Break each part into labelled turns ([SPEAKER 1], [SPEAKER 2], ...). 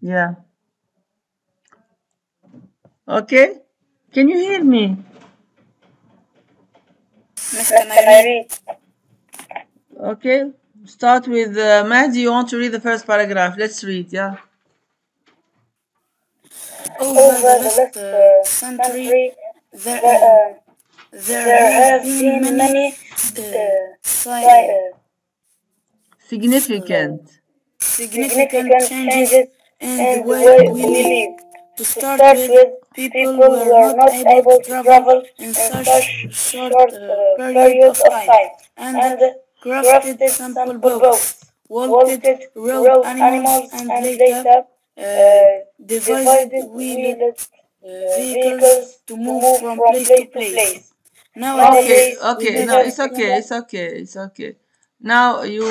[SPEAKER 1] Yeah. Okay. Can you hear me?
[SPEAKER 2] Miss, can I read?
[SPEAKER 1] Okay. Start with Mahdi. You want to read the first paragraph? Let's read. Yeah.
[SPEAKER 2] Over the last century, there, there have been many
[SPEAKER 1] Significant.
[SPEAKER 2] significant changes in the way we live. To start with, people were not able to travel in such short period of time, and crafted simple boats, walked, rode animals, and later devised wheeled vehicles to move from place to place.
[SPEAKER 1] Okay.
[SPEAKER 2] Nowadays, we
[SPEAKER 1] Okay.
[SPEAKER 2] have
[SPEAKER 1] No, it's okay. It's okay. It's okay. Now you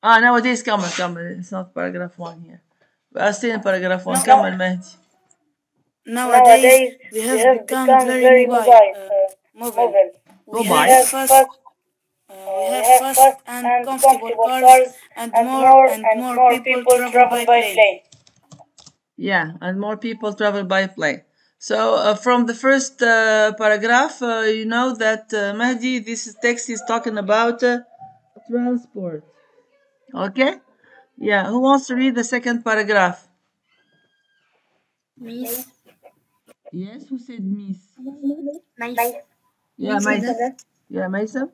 [SPEAKER 1] nowadays كمل. It's not paragraph one here. We are still in paragraph one.
[SPEAKER 2] now,
[SPEAKER 1] كمل مهدي.
[SPEAKER 2] nowadays we have become very mobile. We have
[SPEAKER 1] Mobile.
[SPEAKER 2] we have fast and comfortable cars, and more people travel by plane.
[SPEAKER 1] Yeah, and more people travel by plane. So from the first paragraph, you know that Mahdi, this text is talking about transport. Okay? Yeah, who wants to read the second paragraph?
[SPEAKER 3] Miss,
[SPEAKER 1] Yes, who said miss?
[SPEAKER 3] nice.
[SPEAKER 1] Yeah, Maisam. Yeah, Maisam.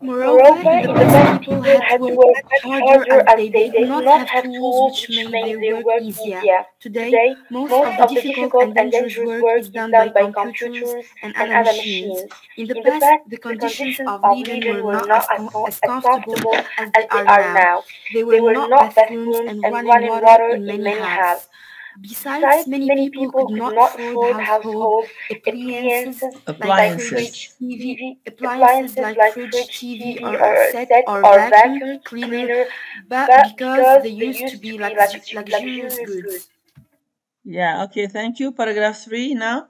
[SPEAKER 3] Moreover, in the past, people had to work harder as they did not have tools which made their work easier. Today, most of the difficult and dangerous work is done by computers and other machines. In the past, the conditions of living were not as comfortable as they are now. There were not bathrooms and running water in many houses. Besides, many people could not afford household appliances like
[SPEAKER 1] Appliances.
[SPEAKER 3] fridge, TV, or a set or vacuum cleaner, but because they used to be luxurious goods.
[SPEAKER 1] Yeah, okay, thank you. Paragraph 3 now.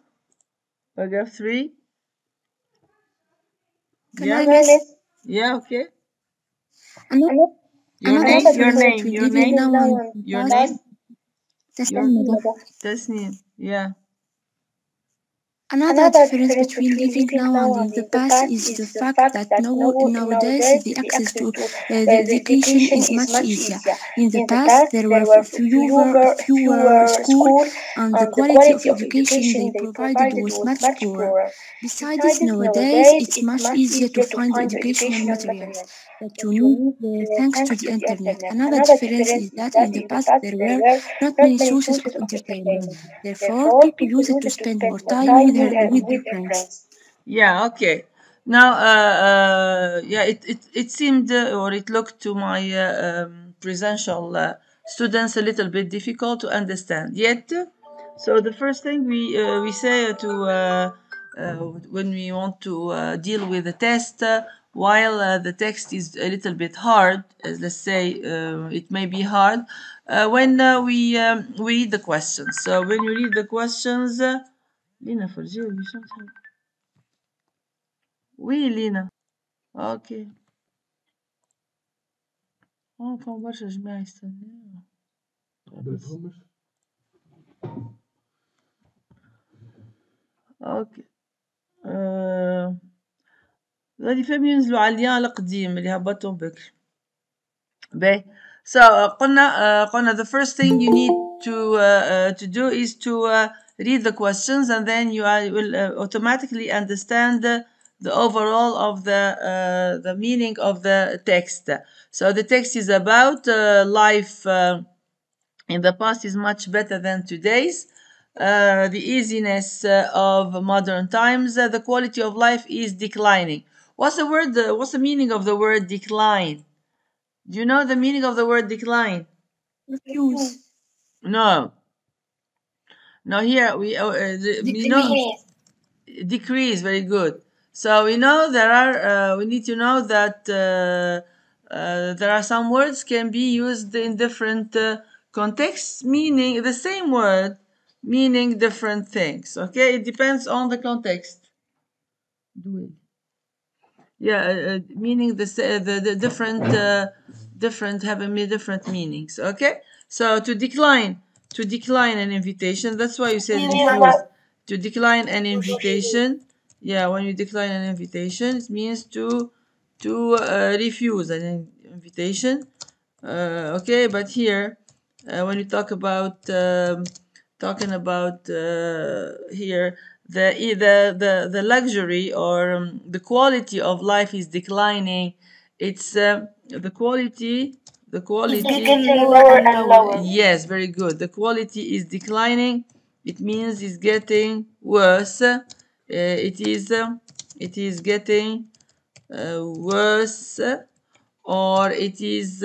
[SPEAKER 1] Paragraph 3.
[SPEAKER 3] Can
[SPEAKER 1] Yeah.
[SPEAKER 3] I miss
[SPEAKER 1] Yeah, okay. Your
[SPEAKER 3] another
[SPEAKER 1] name, your
[SPEAKER 3] difference
[SPEAKER 1] name,
[SPEAKER 3] between
[SPEAKER 1] your
[SPEAKER 3] living
[SPEAKER 1] name,
[SPEAKER 3] now and the
[SPEAKER 1] your
[SPEAKER 3] past?
[SPEAKER 1] name, your Tasneem. Yeah.
[SPEAKER 3] Another difference between living now and in the past is the fact that nowadays the access to the education is much easier. In the past, there were fewer schools, and the quality of education they provided was much poorer. Besides, nowadays it's much easier to find the educational materials that you need thanks to the internet. Another difference is that in the past there were not many sources of entertainment. Therefore, people use it to spend more time with their friends.
[SPEAKER 1] Yeah, okay. Now, yeah, it seemed or it looked to my presential students a little bit difficult to understand. Yet, so the first thing we say to when we want to deal with the test, while the text is a little bit hard, as let's say it may be hard, when we read the questions. So when you read the questions, لينا فرجيها هشام شحال. وي لينا. اوكي. كان برشا جماعة يستناو. اوكي. غادي فهم ينزلوا على اليان القديم اللي هبطهم بكري. باهي. So قلنا the first thing you need to do is to read the questions, and then you will automatically understand the overall of the meaning of the text. So the text is about life in the past is much better than today's. The easiness of modern times, the quality of life is declining. What's the word? What's the meaning of the word decline? Do you know the meaning of the word decline?
[SPEAKER 3] Refuse,
[SPEAKER 1] No. No, here we know
[SPEAKER 3] decrease,
[SPEAKER 1] decrease. Very good. So we know there are. We need to know that there are some words can be used in different contexts, meaning the same word, meaning different things. Okay, it depends on the context. Do it. Yeah, meaning the different having different meanings. Okay, so to decline an invitation. That's why you said refuse. To decline an invitation. Yeah, when you decline an invitation, it means to refuse an invitation. Okay, but here when you talk about talking about here the luxury or the quality of life is declining. It's the quality
[SPEAKER 2] It's getting lower and lower.
[SPEAKER 1] yes, very good. The quality is declining. It means it's getting worse. It is getting worse, or it is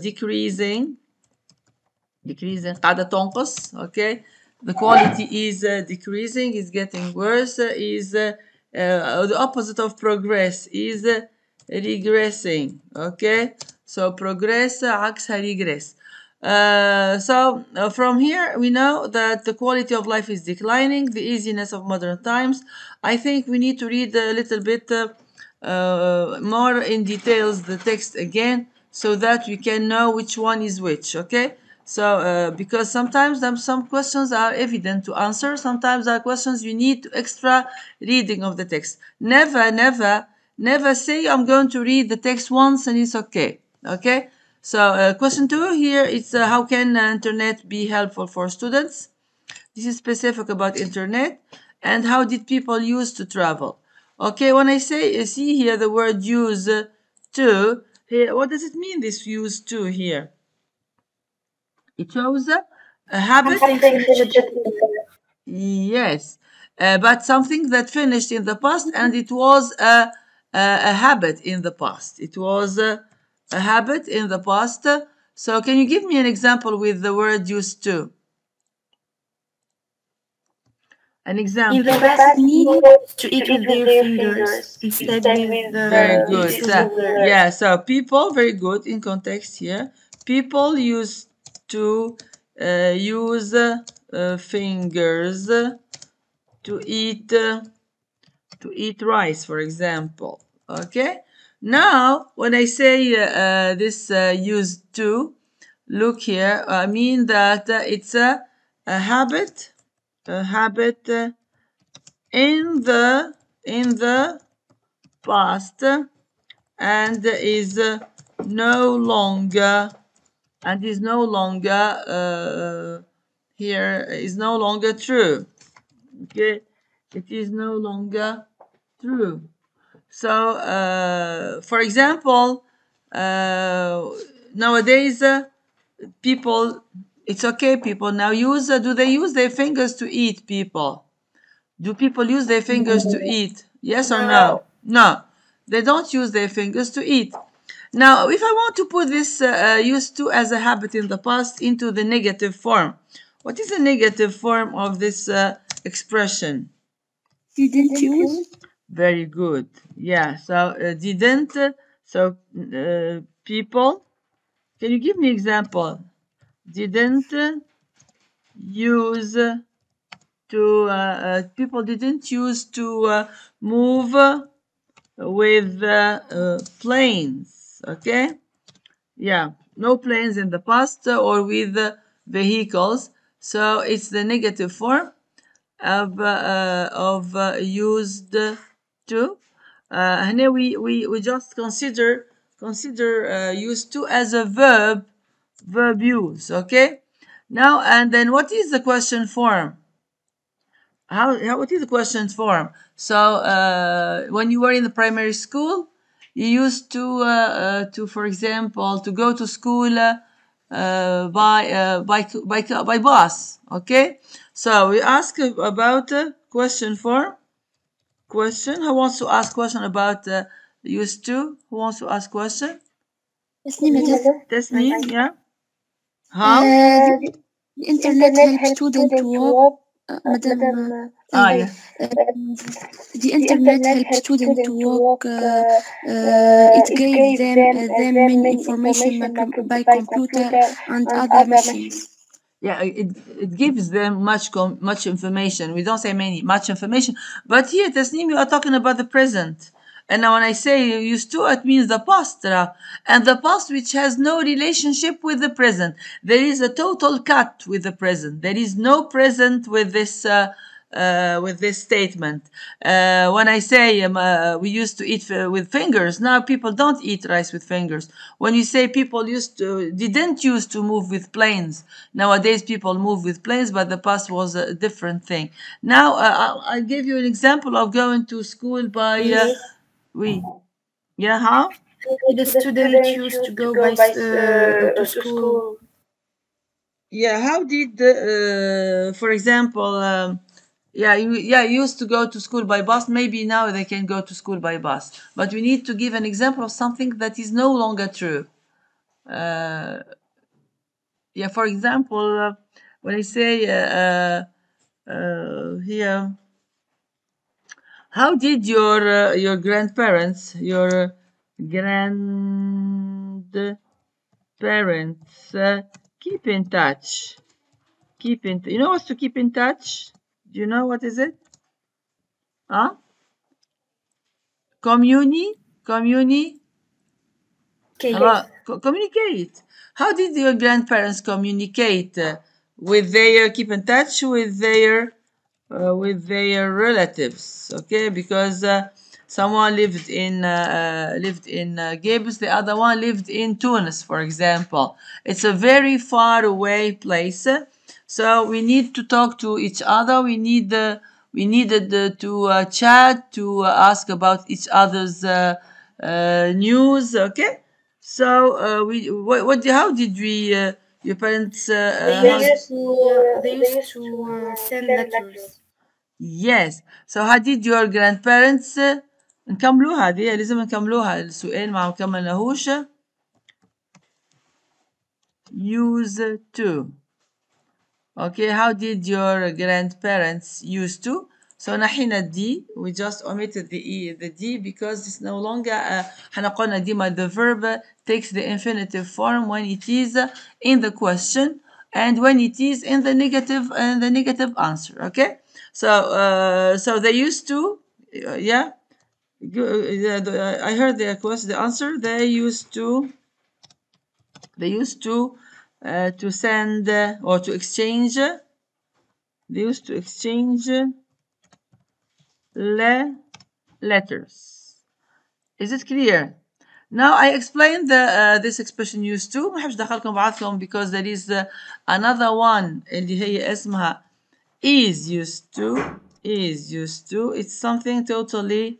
[SPEAKER 1] decreasing. قاعدة تنقص. Okay, the quality is decreasing, is getting worse, is the opposite of progress is regressing. Okay, so progress عكسها regress. So from here we know that the quality of life is declining, the easiness of modern times. I think we need to read a little bit more in details the text again, so that we can know which one is which. Okay, so because sometimes some questions are evident to answer, sometimes there are questions you need extra reading of the text. Never say I'm going to read the text once and it's okay. Okay, so question 2 here, it's how can internet be helpful for students? This is specific about internet. And how did people used to travel? Okay, when I say see here the word use to here, what does it mean, this use to here? It shows a habit. Yes, but something that finished in the past, and it was a habit in the past. It was a habit in the past. So can you give me an example with the word used to? An example.
[SPEAKER 3] In the past, needed to eat with their fingers instead with
[SPEAKER 1] very good.
[SPEAKER 3] silverware.
[SPEAKER 1] Yeah, so people, very good in context here. People used to use fingers to eat rice, for example. Okay. Now, when I say this used to, look here, I mean that it's a habit. A habit in the past, and is no longer here is no longer true. Okay, it is no longer true. So for example, nowadays people, it's okay, people now use do they use their fingers to eat? People, do people use their fingers to eat? Yes or no? No, they don't use their fingers to eat. Now, if I want to put this used to as a habit in the past into the negative form, what is the negative form of this expression?
[SPEAKER 3] Didn't use.
[SPEAKER 1] Very good. Yeah, so didn't, so people, can you give me example? Didn't use to, people didn't use to move with planes. Okay, yeah, no planes in the past or with vehicles, so it's the negative form of used to. Here we just consider used to as a verb use. Okay, now and then what is the question form? What is the question form? So when you were in the primary school, you used to for example to go to school by bus. Okay, so we ask about question form. Question. Who wants to ask question about used to? Who wants to ask question? Tasneem, yeah. How?
[SPEAKER 3] The internet helps students to walk. Madam,
[SPEAKER 1] Yeah.
[SPEAKER 3] the internet helps students to walk. It gave them many information by computer and other machines.
[SPEAKER 1] Yeah, it gives them much information. We don't say much information, but here, Tasneem, you are talking about the present. And now when I say used to, it means the past, and the past which has no relationship with the present. There is a total cut with the present. There is no present with this statement. When I say we used to eat with fingers, now people don't eat rice with fingers. When you say people didn't used to move with planes, nowadays people move with planes, but the past was a different thing. Now I'll give you an example of going to school by. We. Yeah, how?
[SPEAKER 3] The student used to go to school.
[SPEAKER 1] Yeah, how did, for example, you used to go to school by bus. Maybe now they can go to school by bus. But we need to give an example of something that is no longer true. Yeah, for example, when I say here, how did your grandparents, your grandparents keep in touch? You know what's to keep in touch? Do you know what is it? Huh? Communi? Hello? Communicate. How did your grandparents communicate with their keep in touch with their relatives? Okay, because someone lived in Gibbs, the other one lived in Tunis, for example. It's a very far away place, so we need to talk to each other. We needed to chat, to ask about each other's news. Okay, so how did we? Your parents?
[SPEAKER 3] They used to send letters.
[SPEAKER 1] Yes. So how did your grandparents نكملوها هذه لازم نكملوها السؤال ما كملناهوش. Used to. Okay, how did your grandparents used to? So نحينا D, we just omitted the D because it's no longer احنا قلنا ديما the verb takes the infinitive form when it is in the question and when it is in the negative answer. Okay, so they used to, yeah. I heard the question, the answer. They used to send or to exchange. They used to exchange letters. Is it clear? Now I explained this expression used to. ما حبش دخلكم بعضكم because there is another one اللي هي اسمها is used to. It's something totally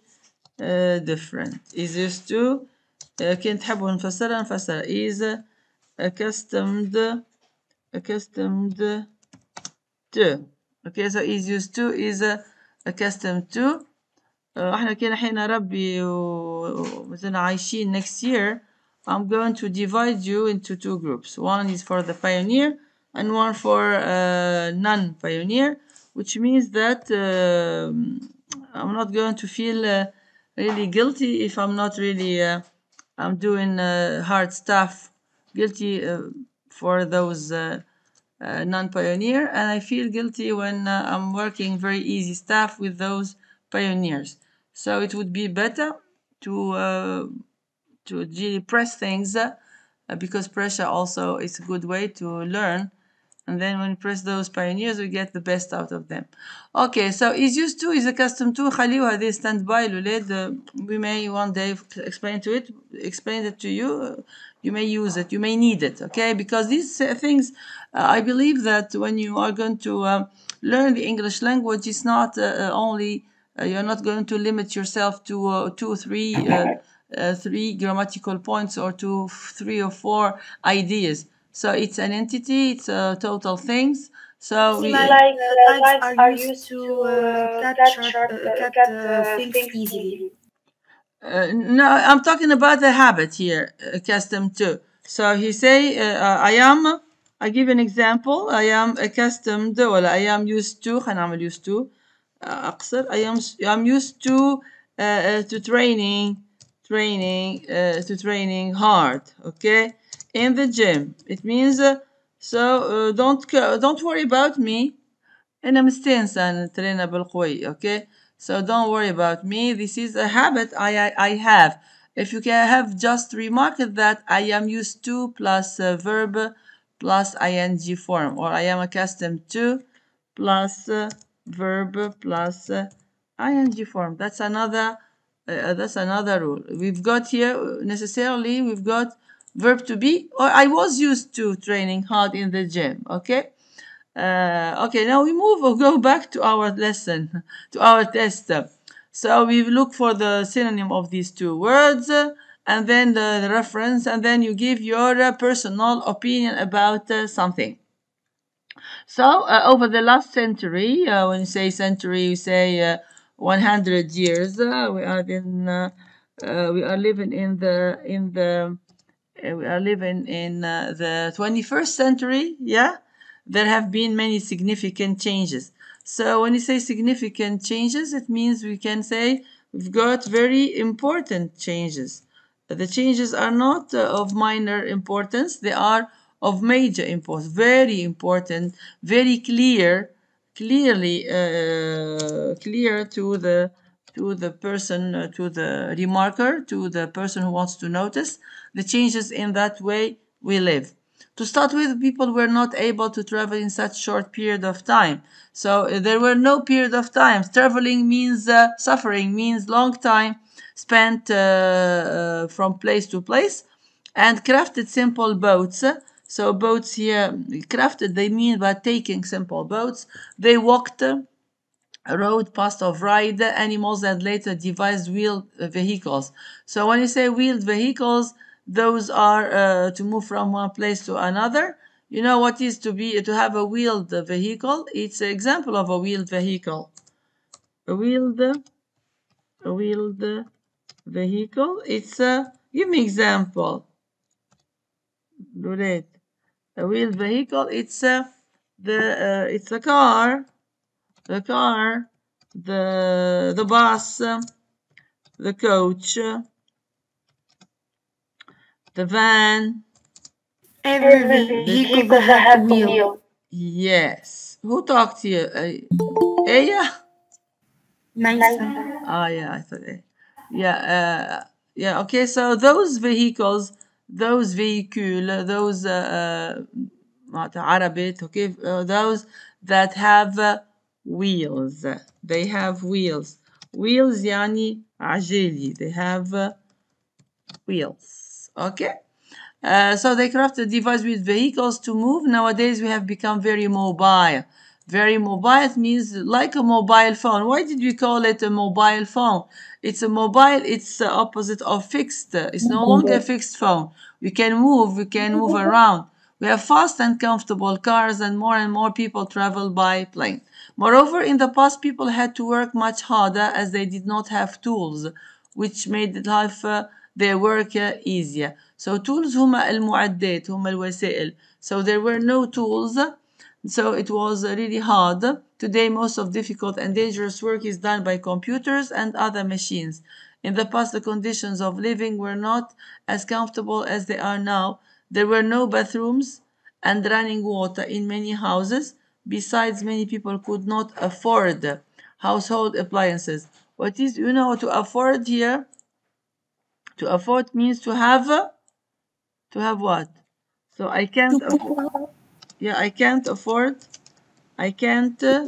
[SPEAKER 1] different. Is used to كنت تحبوا نفسرها is accustomed to. Okay, so is used to is accustomed to. احنا كنا الحين ربي ومثلا عايشين next year. I'm going to divide you into two groups. One is for the pioneer and one for non-pioneer, which means that I'm not going to feel really guilty if I'm not really I'm doing hard stuff. Guilty for those non-pioneer, and I feel guilty when I'm working very easy stuff with those pioneers. So it would be better to really press things because pressure also is a good way to learn. And then when you press those pioneers, we get the best out of them. Okay, so is used to, is accustomed to. خليوها هذه stand by الولاد. We may one day explain it to you. You may use it, you may need it, okay? Because these things, I believe that when you are going to learn the English language, it's not only, you're not going to limit yourself to 3 grammatical points or to 3 or 4 ideas. So it's an entity, it's total things. So we
[SPEAKER 3] Lives are used to cut things easily.
[SPEAKER 1] No, I'm talking about the habit here, accustomed to. So he say, I give an example. I am accustomed, or I am used to. خلينا used to. أقصر. I'm used to training hard. Okay, in the gym. It means don't worry about me. أنا مستانسة نترينا بالقوي. Okay. So don't worry about me. This is a habit I have. If you can have just remarked that I am used to plus verb plus ing form, or I am accustomed to plus verb plus ing form. That's another rule. We've got here necessarily we've got verb to be, or I was used to training hard in the gym. Okay. Okay, now we move or go back to our lesson, to our test. So we look for the synonym of these two words, and then the reference, and then you give your personal opinion about something. So over the last century, when you say century, you say 100 years. We are living in the 21st century. Yeah, there have been many significant changes. So when you say significant changes, it means we can say we've got very important changes. The changes are not of minor importance, they are of major importance, very important, very clear to the person, to the remarker, to the person who wants to notice the changes in that way we live. To start with, people were not able to travel in such short period of time. So there were no period of time. Traveling means suffering, means long time spent from place to place, and crafted simple boats. So boats here, crafted, they mean by taking simple boats. They walked, rode past of ride animals, and later devised wheeled vehicles. So when you say wheeled vehicles, those are to move from one place to another. You know what is to have a wheeled vehicle? It's an example of a wheeled vehicle. A wheeled vehicle. It's a give me example. Lorette. A wheeled vehicle. It's a it's a car. The car. The bus. The coach. The van.
[SPEAKER 3] Every vehicle that has a wheel.
[SPEAKER 1] Yes. Who talked to you? Aya?
[SPEAKER 3] Nice.
[SPEAKER 1] Yeah, I thought. Yeah. Okay. So those vehicles, those vehicle, those عربيت, okay, those that have wheels. They have wheels. Wheels يعني عجالي. They have wheels. Okay. So they crafted device with vehicles to move. Nowadays we have become very mobile. Very mobile means like a mobile phone. Why did we call it a mobile phone? It's a mobile, it's the opposite of fixed. It's no longer a fixed phone. We can move around. We have fast and comfortable cars, and more people travel by plane. Moreover, in the past, people had to work much harder as they did not have tools, which made life their work easier. So tools هما المعدات, هما الوسائل. So there were no tools, so it was really hard. Today, most of difficult and dangerous work is done by computers and other machines. In the past, the conditions of living were not as comfortable as they are now. There were no bathrooms and running water in many houses. Besides, many people could not afford household appliances. What is, to afford here? To afford means to have what? So I can't afford. Yeah, I can't afford. I can't. I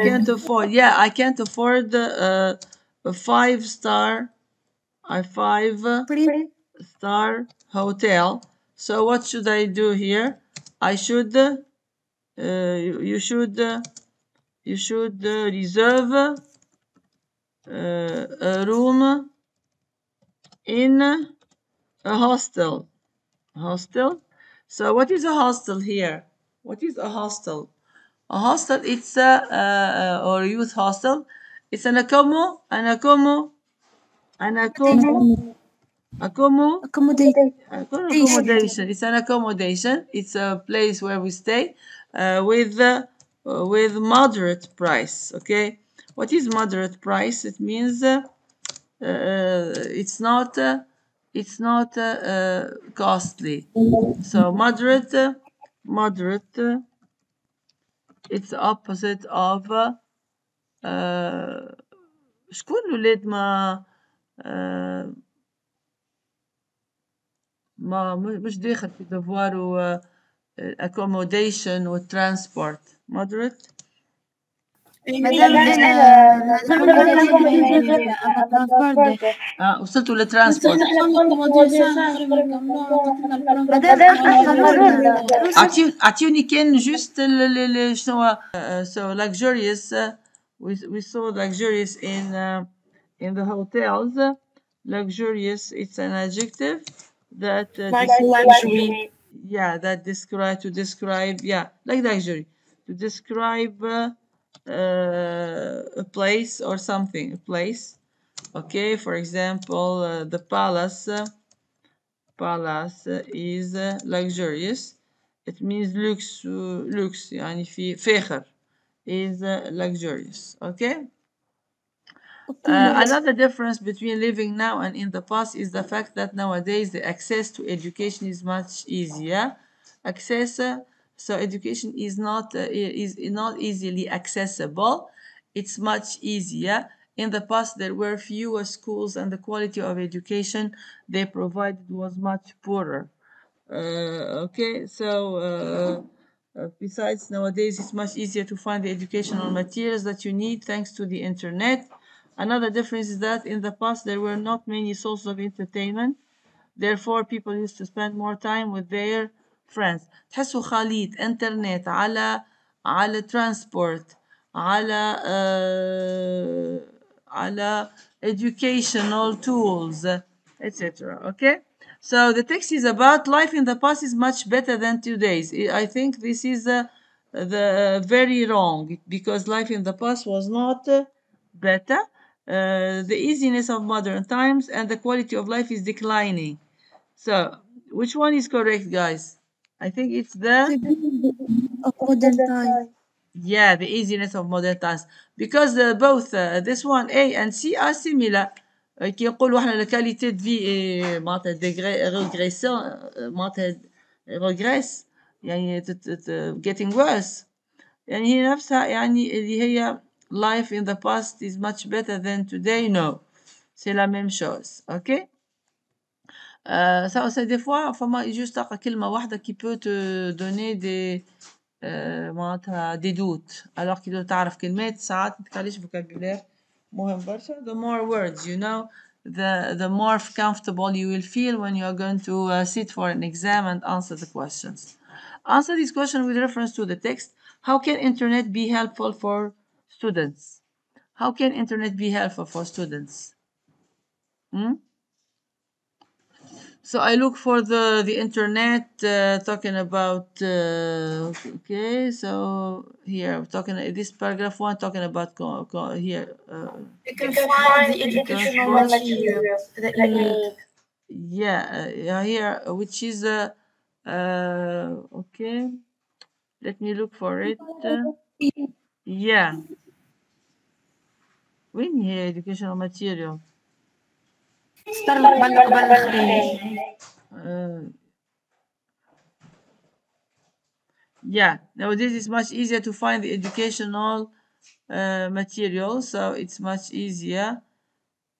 [SPEAKER 1] can't afford. Yeah, I can't afford a 5-star, a 5-star hotel. So what should I do here? I should. You should. You should reserve a room in a hostel. Hostel. So what is a hostel here? What is a hostel? A hostel, it's or youth hostel. It's an accommodation. It's an accommodation. It's a place where we stay with moderate price. Okay, what is moderate price? It means it's not costly. So moderate, it's the opposite of شكون الولاد ما مش داخل في devoir و accommodation و transport moderate. وصلتوا للترانسبورت. اعطيوني كان جوست شنو so luxurious we saw luxurious in the hotels. Luxurious, it's an adjective that
[SPEAKER 2] luxury.
[SPEAKER 1] Yeah, that describe like luxury, to describe a place or something, a place. Okay, for example, the palace is luxurious. It means lux يعني في فاخر is luxurious. Okay. Another difference between living now and in the past is the fact that nowadays the access to education is much easier. So education is not easily accessible. It's much easier. In the past, there were fewer schools, and the quality of education they provided was much poorer. Okay, so besides, nowadays it's much easier to find the educational materials that you need thanks to the internet. Another difference is that in the past there were not many sources of entertainment. Therefore, people used to spend more time with their friends. تحسوا خليط انترنت على transport على educational tools, etc. Okay. So the text is about life in the past is much better than today's. I think this is the very wrong, because life in the past was not better. The easiness of modern times and the quality of life is declining. So which one is correct, guys? I think it's the
[SPEAKER 3] modern time.
[SPEAKER 1] Yeah, the easiness of modern times, because both this one A and C are similar. كي يقولوا احنا la qualité de vie معناتها régression معناتها regress يعني getting worse. يعني هي نفسها يعني اللي هي life in the past is much better than today. No, c'est la même chose. Ok. Ça c'est des fois فما juste تلقى كلمة واحدة qui peut te donner des معناتها دي دوت alors كي تعرف كلمات ساعات ما تخليش vocabulaire مهم برشا. The more words you know, the more comfortable you will feel when you are going to sit for an exam and answer the questions. Answer this question with reference to the text. How can internet be helpful for students? How can internet be helpful for students? So I look for the internet talking about okay, so here I'm talking this paragraph one talking about here
[SPEAKER 2] You can find the educational materials that you need.
[SPEAKER 1] Yeah, here which is okay, let me look for it. Yeah, وين هي educational material? Yeah, nowadays it's much easier to find the educational material, so it's much easier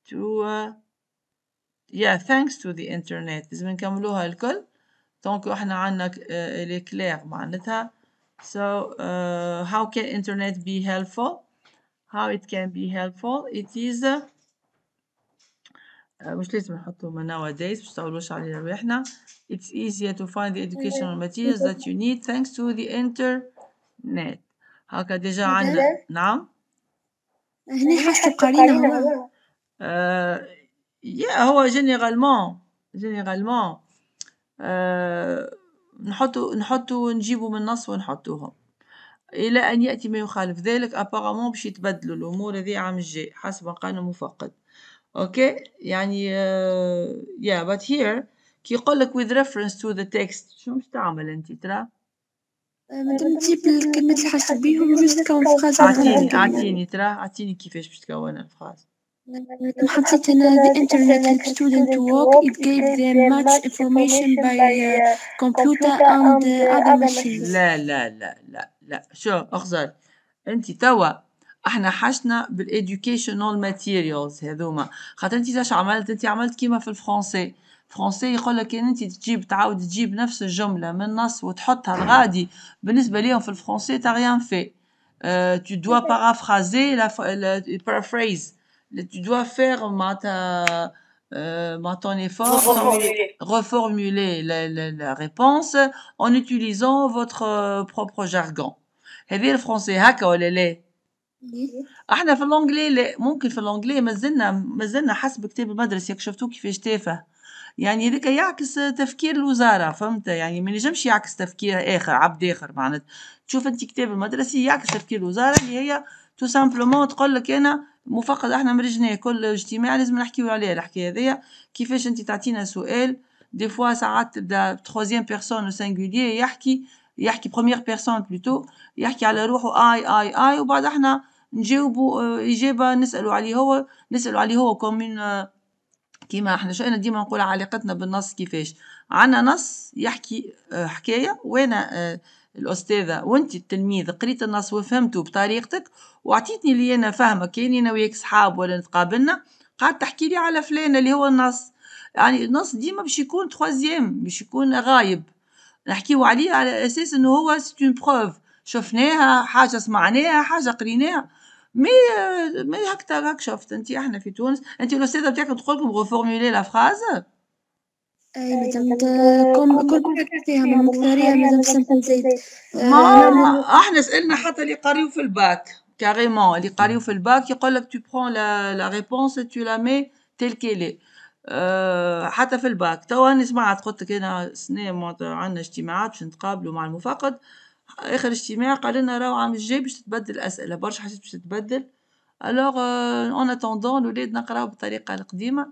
[SPEAKER 1] to thanks to the internet. لازم نكملوها الكل دونك احنا عندنا الكلير معناتها. So how can internet be helpful? How it can be helpful? It is مش لازم نحطه من nowadays مش تطولوش علينا رواحنا. It's easier to find the educational materials that you need thanks to the internet. هكا ديجا عندنا. نعم.
[SPEAKER 3] هنا حسب قرينة هو.
[SPEAKER 1] هو جينيرالمون نحطو نجيبو من النص ونحطوهم إلى أن يأتي ما يخالف ذلك. أبارامون باش يتبدلوا الأمور هذه عام الجاي حسب قانون مفقد. أوكي يعني but here كي يقولك with reference to the text شو مش تعمل أنت ترى؟
[SPEAKER 3] مادام تجيب الكلمات اللي حسب بيهم جوست تكون فراز.
[SPEAKER 1] أعطيني كيفاش باش تكون الفراز.
[SPEAKER 3] حطيت أنا the internet helps students to work. It gave them much information by computer and other machines.
[SPEAKER 1] لا شو أخزر أنت توا احنا حشنا بالeducational materials هذوما، خاطر انت ايش عملت؟ انت عملت كيما في الفرنسي. فرنسي يقول لك ان انت تعاود تجيب نفس الجمله من نص وتحطها الغادي، بالنسبه ليهم في الفرنسي تا rien fait. Tu dois paraphraser la paraphrase. Tu dois faire ton effort, reformuler la réponse en utilisant votre propre jargon. هذه الفرنسي هكا ولا لا؟ احنا في اللونجلي لا، ممكن في اللونجلي مازلنا حسب كتاب المدرسة ياك شفتوه كيفاش تافه، يعني هذاك يعكس تفكير الوزارة، فهمت؟ يعني ما ينجمش يعكس تفكير آخر عبد آخر معناتها. تشوف أنت كتاب المدرسي يعكس تفكير الوزارة اللي هي تو سامبلومون تقول لك أنا مفقد احنا مرجناه كل اجتماع لازم نحكيو عليه الحكاية هذيا، كيفاش أنت تعطينا سؤال دي فوا ساعات تبدا تروازيام بيرسون سينغولير يحكي بروميير بيرسون بلوتو، يحكي على روحه اي وبعد احنا نجاوبوا إجابة نسألوا عليه هو كومين. كيما احنا شئنا ديما نقول علاقتنا بالنص كيفاش عنا نص يحكي حكاية، وانا الأستاذة وانت التلميذ قريت النص وفهمته بطريقتك وعطيتني اللي انا فاهمة، كاني انا وياك صحاب ولا نتقابلنا قاعد تحكي لي على فلان اللي هو النص، يعني النص ديما باش يكون تخوازيام، باش يكون غايب، نحكيو عليه على اساس انه هو سي اون بروف، شفناها حاجة سمعناها حاجة قريناها. مي هكا شفت انت احنا في تونس، انت الاستاذه بتاعك تقول لكم غوفورمولي لا فراز.
[SPEAKER 3] اي مادام كل فيها من مقدارها مادام سامبل زيد.
[SPEAKER 1] ما احنا سالنا حتى اللي قاريو في الباك كاريمون، اللي قاريو في الباك يقول لك تو برون لا ريبونس تو لا مي تيل كيلي. حتى في الباك توا انا سمعت قلت لك انا سنه عندنا اجتماعات باش نتقابلوا مع المفقد، اخر اجتماع قال لنا راهو عام الجاي باش تتبدل الاسئله برشا حاجات باش تتبدل، الوغ اون اتوندون الولاد نقراو بالطريقه القديمه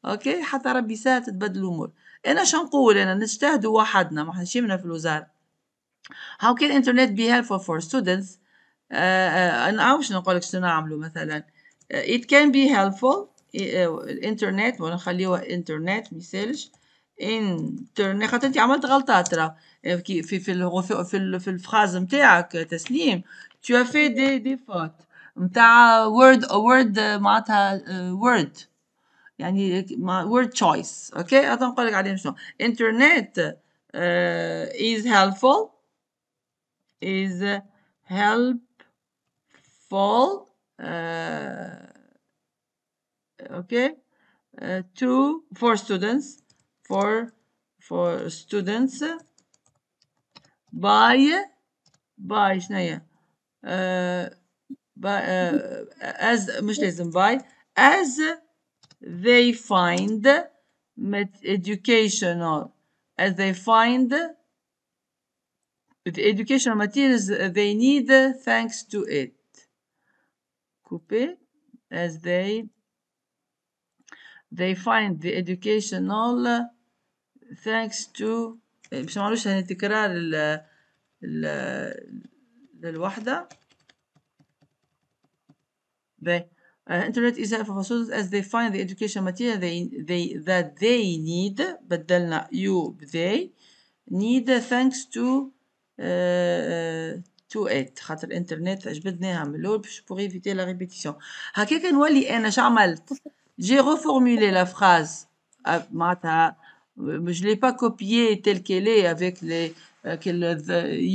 [SPEAKER 1] اوكي حتى ربي يسهل تتبدل الامور. انا شو نقول؟ انا نجتهدوا وحدنا، ما احنا شيمنا في الوزاره. How can internet be helpful for students؟ انا باش نقول لك شنو نعملوا مثلا. It can be helpful الانترنت ولا نخليوها انترنت ميسالش انترنت، خاطر انت عملت غلطات ترى في الفراز نتاعك تسليم tu as fait des fautes نتاع word معناتها word يعني word choice اوكي. نقول لك عليهم شنو. internet is helpful okay for students by شنية as مش لازم by as they find educational as they find the educational materials they need thanks to it. Couper as they find the educational thanks to باش معلوش هني تكرار للوحدة. internet is helpful for students as they find the education material that they need بدلنا you they need thanks to it خاطر الانترنت جبدناها من الاول باش pour éviter la répétition. هكاك نولي انا شعملت j'ai reformulé la phrase معناتها je l'ai pas copié tel qu'elle est avec les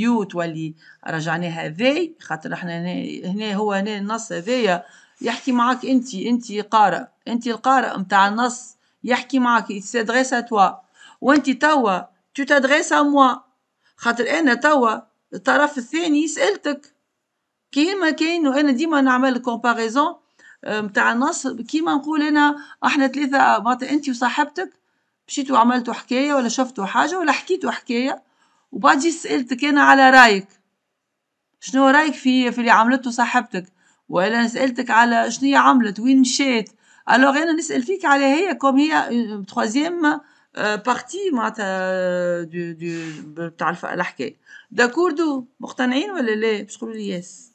[SPEAKER 1] you تولي رجعناها ذي، خاطر احنا هنا هو هنا النص هذايا يحكي معاك انت قارئ، انت القارئ متاع النص يحكي معاك يتدريس توا، وانت توا tu t'adresses à moi خاطر انا توا الطرف الثاني سألتك كيما كاين. وانا ديما نعمل كومباريزون متاع النص كيما نقول انا احنا ثلاثه معناتها انت وصاحبتك مشيتوا عملتوا حكايه ولا شفتوا حاجه ولا حكيتوا حكايه وبعد جيت سالتك انا على رايك، شنو رايك في اللي عملته صاحبتك، ولا سالتك على شنو هي عملت وين مشيت، الوغ انا نسال فيك على هي كوم هي تروازيام بارتي معناتها تاع الحكايه. داكوردو مقتنعين ولا لا؟ باش تقولوا لي يس.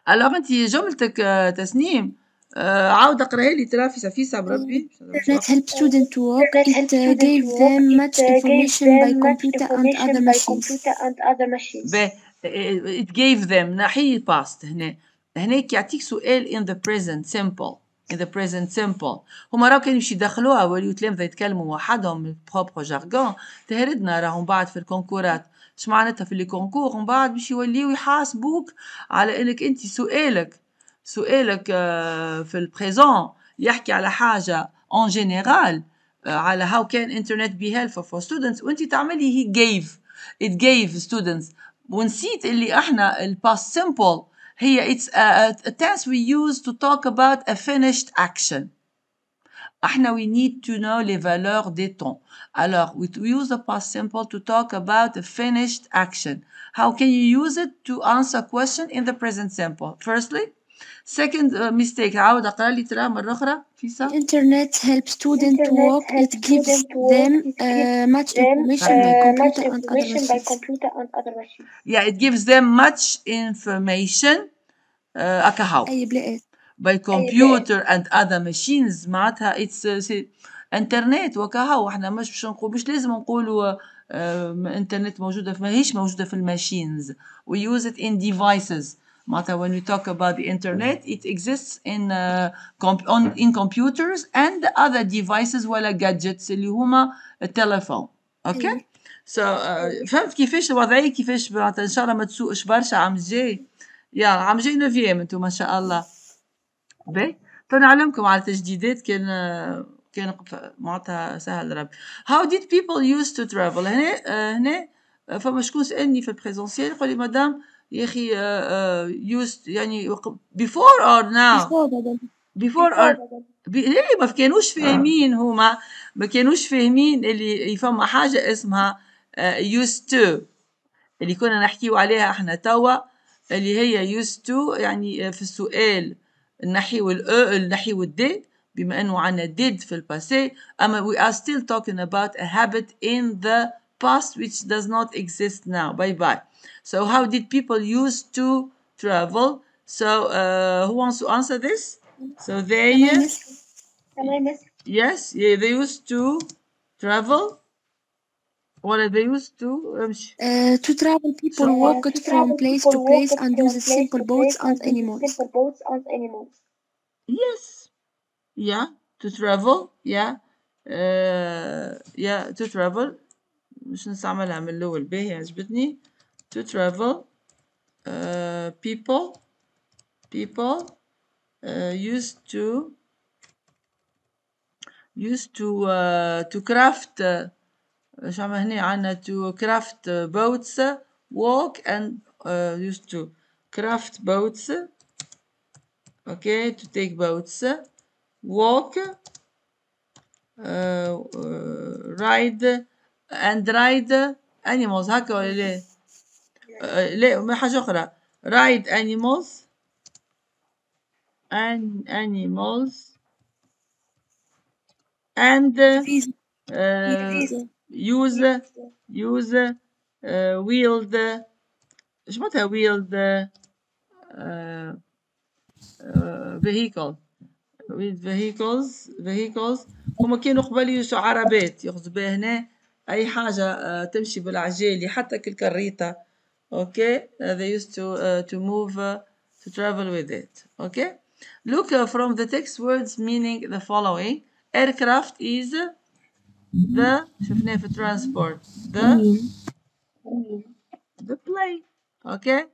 [SPEAKER 1] الوغ انت جملتك تسنيم عاود اقراها لي ترى في فيسا بربي.
[SPEAKER 3] Internet helps students to work. It gave them much information by computer and other machines.
[SPEAKER 1] it gave them ناحية past هناك يعطيك سؤال in the present simple in the present simple هما راهو كانوا باش يدخلوها وليو تلامذة يتكلموا وحدهم بروبر جارغون تهردنا راهم بعد في الكونكورات اش معناتها في لي كونكور من بعد باش يوليو يحاسبوك على انك انت سؤالك في البريزون يحكي على حاجة en général على how can internet be helpful for students وانت تعملي it gave students ونسيت اللي احنا ال past simple هي it's a tense we use to talk about a finished action. احنا we need to know les valeurs des temps. Alors we use the past simple to talk about a finished action. How can you use it to answer a question in the present simple? Firstly, second mistake عاود اقرا لي ترى مرة أخرى فيسا.
[SPEAKER 3] Internet helps students to work. It gives them much information by computer and other machines.
[SPEAKER 1] Yeah, it gives them much information. أكهو.
[SPEAKER 3] أي بلاد.
[SPEAKER 1] by computer and other machines معناتها it's انترنت وكهو احنا مش لازم نقولوا انترنت موجودة ماهيش موجودة في الماشينز we use it in devices معناتها when we talk about the internet it exists in computers and other devices ولا gadgets اللي هما التليفون اوكي so فهمت كيفاش الوضعية كيفاش معناتها ان شاء الله ما تسوقش برشا عام الجاي عام الجاي نوفيام انتم ما شاء الله باهي نعلمكم على تجديدات كان معناتها سهل ربي. How did people used to travel؟ هنا فما شكون سألني في البريزونسيال يقول لي مدام يا أخي used يعني before or now؟ before or ليه ما كانوش فاهمين هما ما كانوش فاهمين اللي فما حاجة اسمها used to اللي كنا نحكيو عليها احنا توا اللي هي used to يعني في السؤال النحي النحي والدي بما انه عنا did في الباسي اما we are still talking about a habit in the past which does not exist now. Bye. So how did people used to travel? So who wants to answer this? So they yes they used to travel. What are they used to?
[SPEAKER 3] To travel, people walked from place to place and use simple boats and animals.
[SPEAKER 1] Yes. Yeah. To travel. Yeah. To travel. مش نستعملها من الأول باهي عجبتني. To travel. People used to craft. شو عم هنا عنا to craft boats walk and used to craft boats okay to take boats walk ride and ride animals هكا ولا لا لا ما حاجة أخرى ride animals and use wheeled ايش معناتها wheeled vehicles هما كانوا قبل يوسوا عربات ياخذوا بها هنا اي حاجه تمشي بالعجالي حتى كالكريطه اوكي they used to move to travel with it okay look from the text words meaning the following aircraft is the شفناه في transport the plane okay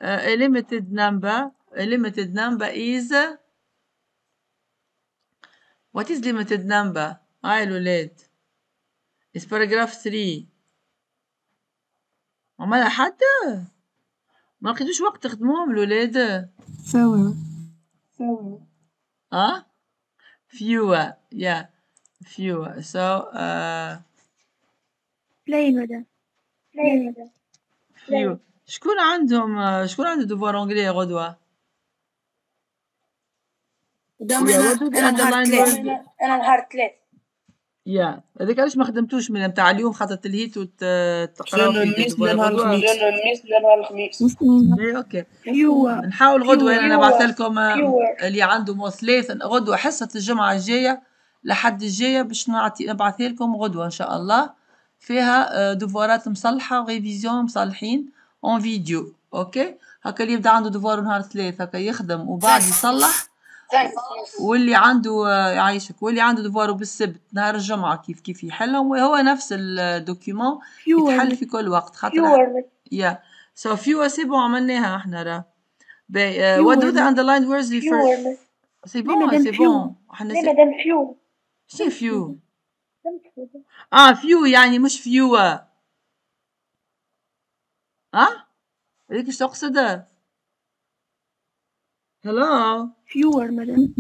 [SPEAKER 1] a limited number is what is limited number هاي الولاد is paragraph 3 عمالها حتى ما لقيتوش وقت تخدموهم الولاد
[SPEAKER 3] fewer
[SPEAKER 1] fewer yeah fewer so
[SPEAKER 3] plane ولا
[SPEAKER 1] fewer شكون عنده دوفوار انجلي غدوة
[SPEAKER 2] انا نهار ثلاث
[SPEAKER 1] يا هذاك علاش ما خدمتوش من متاع اليوم خاطر تلهيتوا تقراو
[SPEAKER 4] في نهار الخميس
[SPEAKER 1] اوكي نحاول غدوه انا نبعث لكم اللي عنده ثلاث غدوه حصه الجمعه الجايه لحد الجايه باش نبعث لكم غدوه ان شاء الله فيها دوفوارات مصلحه وريفيزيون مصلحين اون فيديو. اوكي هكا اللي يبدا عنده دوفوار نهار 3 هكا يخدم وبعد يصلح، واللي عنده يعيشك، واللي عنده دوفوار بالسبت نهار الجمعة كيف يحلهم، وهو نفس الدوكيومون يتحل في كل وقت خاطر يا سو فيو سي بون عملناها احنا راه. what do the underlined words refer؟ سي بون سي بون احنا
[SPEAKER 2] مادام فيو
[SPEAKER 1] شنو فيو؟ فيو يعني مش فيو. هذيك ايش تقصد؟ هلو
[SPEAKER 3] fewer مدام.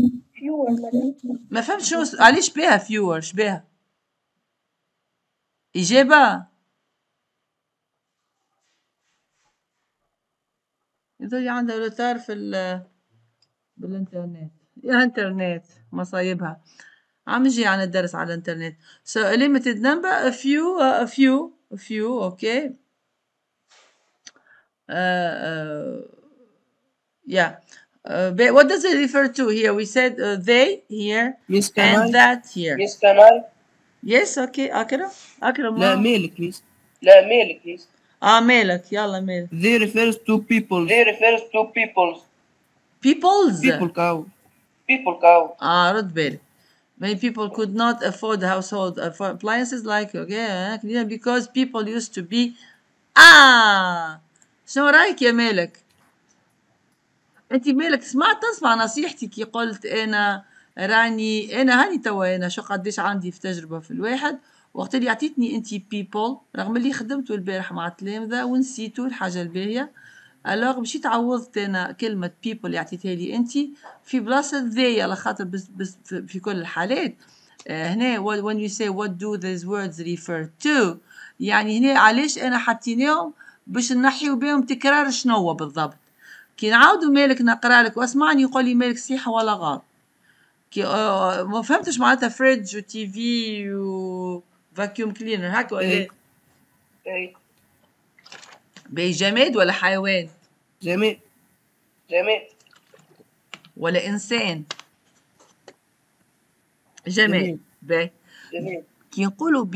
[SPEAKER 1] ما فهمت شنو علاش بها فيور شبيها إجابة. يظل عندها روتار بالإنترنت، يا إنترنت مصايبها عم يجي عن الدرس على الإنترنت. so a limited number a few okay yeah but what does it refer to here? We said they here
[SPEAKER 4] ميس
[SPEAKER 1] and
[SPEAKER 4] كمال.
[SPEAKER 1] that here.
[SPEAKER 4] ميس كمال.
[SPEAKER 1] yes okay أكرم
[SPEAKER 4] لا مالك ميس.
[SPEAKER 1] مالك يلا مالك.
[SPEAKER 4] They refers to people.
[SPEAKER 1] peoples
[SPEAKER 4] People cow.
[SPEAKER 1] رد بالك. Many people could not afford household appliances like okay because people used to be شنو رايك يا مالك؟ انت مالك تسمع نصيحتي كي قلت انا هاني توا انا شو قديش عندي في تجربه في الواحد، وقت اللي عطيتني انت people رغم اللي خدمته البارح مع التلامذه ونسيتو الحاجه الباهيه، الوغ مشيت عوضت انا كلمه people اللي عطيتها لي انت في بلاصه ذي على خاطر بس في كل الحالات هنا when you say what do these words refer to يعني هنا علاش انا حطيناهم باش نحيو بهم تكرار شنو بالضبط. كي نعاودو مالك نقرا لك واسمعني يقول لي مالك صحيح ولا غلط. كي ما فهمتش معناتها فريدج وتي في و فاكيوم كلينر هكا ولا
[SPEAKER 4] اي
[SPEAKER 1] باهي جماد ولا حيوان
[SPEAKER 4] جميل.
[SPEAKER 1] ولا انسان؟ جماد. باهي كي نقولوا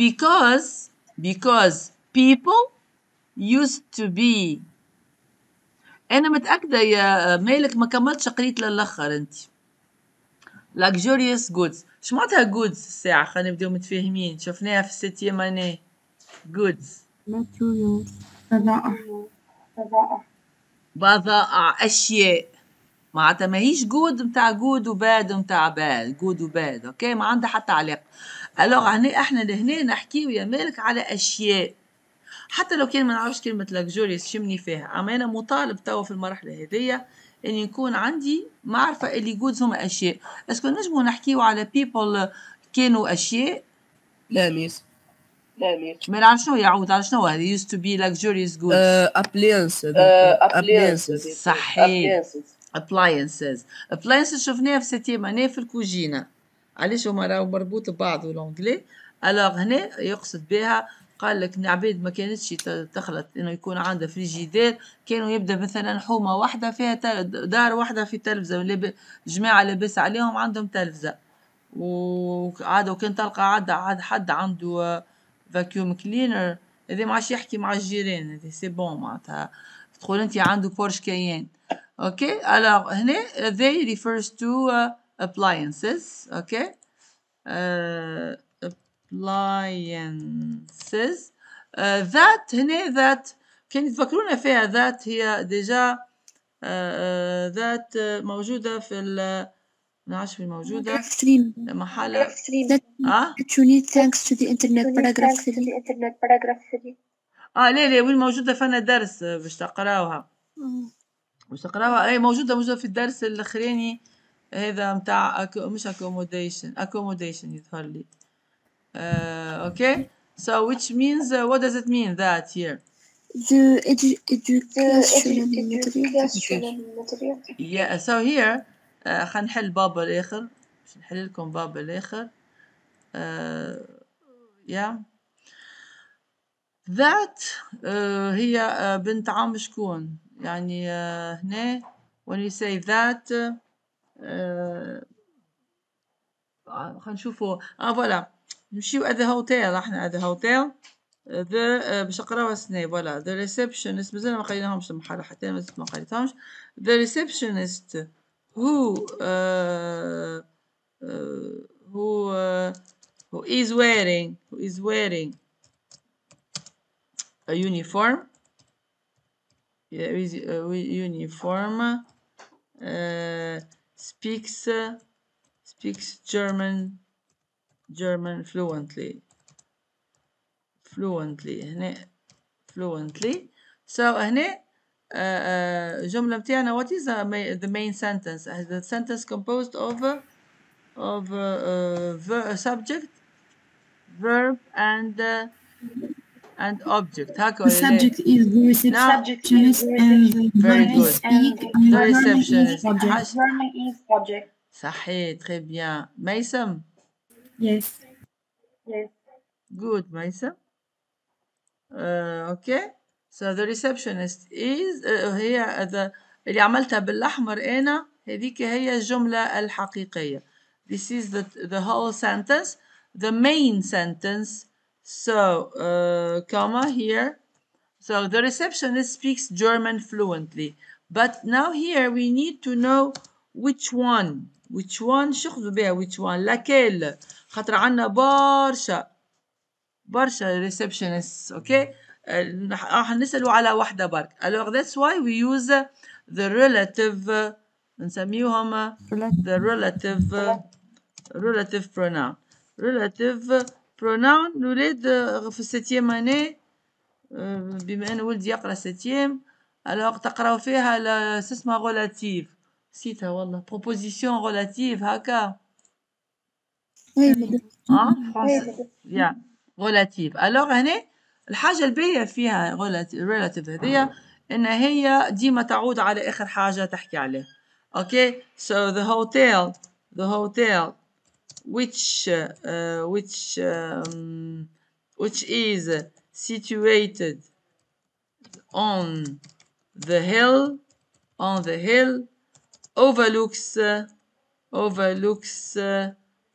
[SPEAKER 1] because people used to be. انا متاكده يا مالك ما كملتش قريت للاخر انت. luxurious goods شو معناتها goods الساعه؟ خلينا نبداو متفاهمين، شفناها في الستيام اني. goods
[SPEAKER 3] materials
[SPEAKER 1] بضائع اشياء، معناتها ماهيش جود متاع جود وباد متاع باد، جود وباد اوكي ما عندها حتى علاقه. الوغ هنا احنا لهنا نحكيو يا مالك على اشياء، حتى لو كان ما نعرفش كلمة luxurious شمني فيها، أما أنا مطالب توا في المرحلة هذيا إن يكون عندي معرفة اللي جودز هما أشياء. اسكو نجمو نحكيو على people كانوا أشياء؟
[SPEAKER 4] لا ميس.
[SPEAKER 1] ما نعرف شنو يعود على شنو هذا used to be luxurious goods.
[SPEAKER 4] appliances.
[SPEAKER 1] صحيح appliances شفناها في ستيام أنا في الكوجينة، علاش هما راهو مربوط ببعض والانجلي. الوغ هنا يقصد بها قال لك عبيد ما كانتش تخلط انه يكون عندها فريجيدير، كانوا يبدا مثلا حومه واحده فيها دار واحده في تلفزه، جماعه لاباس عليهم عندهم تلفزه، وعاده وكان تلقى عاد حد عنده فاكيوم كلينر هذا ما عادش يحكي مع الجيران، هذا سي بون معناتها تقول انت عنده بورش كاين. اوكي الوغ هنا they refers to appliances. اوكي appliances that هنا that كان يتفكرونا فيها that هي ديجا that موجودة في نعرفش وين موجودة محل
[SPEAKER 3] that you need thanks to the internet paragraph 3.
[SPEAKER 1] لا وين موجودة فينا درس باش تقراوها اي موجودة في الدرس الاخراني هذا متاع مش accommodation يظهر لي. Okay so which means what does it mean that here?
[SPEAKER 3] The educational material.
[SPEAKER 1] Yeah so here خلينا نحل باب الاخر باش نحل لكم باب الاخر. yeah that هي بنت عم شكون يعني هنا when you say that خلينا نشوفوا فوالا نمشيو at the hotel. احنا at the hotel the باش اقراوها سنة فوالا the receptionist مازال ما قريناهمش المحاضرة حتى مازال ما قريتهمش the receptionist who who who is wearing a uniform uniform speaks German fluently هنا fluently so هنا جملة متاعنا what is the main sentence the sentence composed of subject verb and object هكا
[SPEAKER 3] The subject is the receptionist and the
[SPEAKER 1] very
[SPEAKER 3] verb
[SPEAKER 1] good
[SPEAKER 3] is speak and
[SPEAKER 1] the
[SPEAKER 3] the verb is
[SPEAKER 1] receptionist
[SPEAKER 3] object.
[SPEAKER 2] German is subject.
[SPEAKER 1] صحيح très bien ميسم
[SPEAKER 3] Yes.
[SPEAKER 2] Yes.
[SPEAKER 1] good ميسم okay so the receptionist is هي اللي عملتها بالأحمر أنا هذيك هي الجملة الحقيقية this is the whole sentence the main sentence so comma here so the receptionist speaks German fluently but now here we need to know which one شو خذوا بها which one laquelle خاطر عنا برشا receptionists okay راح نسألوا على واحدة برك alors that's why we use the relative نسميوهم the relative pronoun الولاد في السيتيام اني بما ان ولدي يقرا سيتيام alors تقراو فيها اسمها relative نسيتها والله proposition relative هكا
[SPEAKER 3] Oui, madame.
[SPEAKER 1] فرنسي يا relative alors هنا الحاجة الباهية فيها relative هذيا إن هي ديما تعود على آخر حاجة تحكي عليها okay so the hotel which is situated on the hill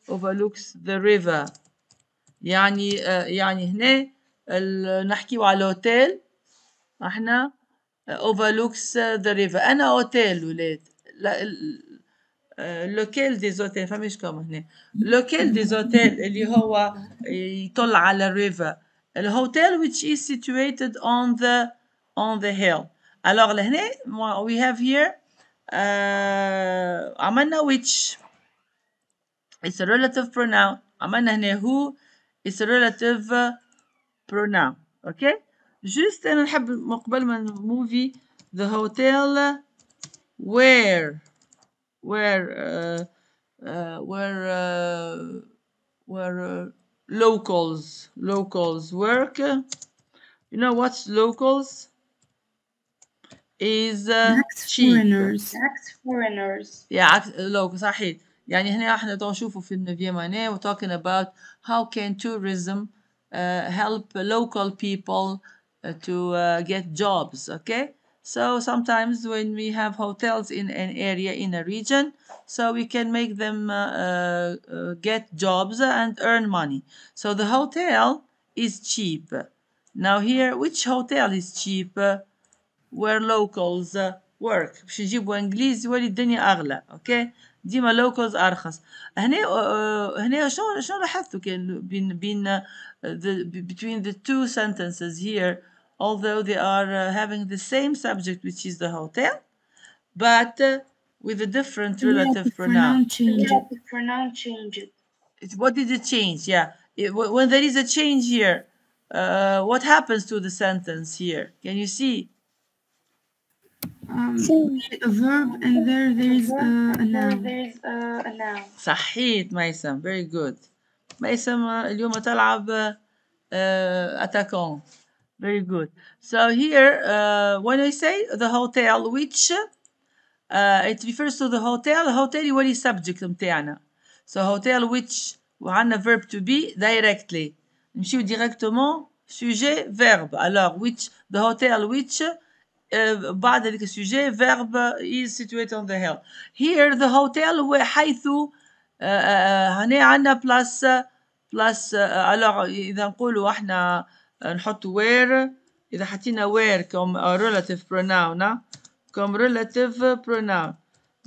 [SPEAKER 1] overlooks the river يعني هنا نحكيو على الهوتيل احنا overlooks the river انا هوتيل ولاد لوكيل دي زوتيل فماش كما هنا لوكيل دي زوتيل اللي هو يطل على الريفر الهوتيل which is situated on the hill alors لهنا we have here عملنا which it's a relative pronoun عملنا هنا who it's a relative pronoun okay just أنا نحب قبل ما نموفي the hotel where locals work you know what's locals is cheap
[SPEAKER 2] foreigners
[SPEAKER 1] yeah local صحيح يعني هنا احنا نشوفوا في النفيمانية we're talking about how can tourism help local people to get jobs okay so sometimes when we have hotels in an area in a region so we can make them get jobs and earn money so the hotel is cheap now here which hotel is cheap where locals work باش نجيبوا انجليزي يولي الدنيا اغلى اوكي ديما locals ارخص هنا شنو لاحظتوا كان بين between the two sentences here although they are having the same subject which is the hotel but with a different relative pronoun what did it change yeah when there is a change here what happens to the sentence here can you see
[SPEAKER 3] a verb and there is a noun.
[SPEAKER 1] صحيت ميسم very good ميسم اليوم تلعب attackant very good so here when I say the hotel which it refers to the hotel يولي subject متاعنا so hotel which وعندنا verb to be directly نمشيو directement sujet verbe alors which the hotel which بعد ذلك السوجي verb is situated on the hill here the hotel حيث هنا عندنا plus alors إذا نقولوا احنا نحط where. إذا حطينا where comme relative pronoun comme relative pronoun.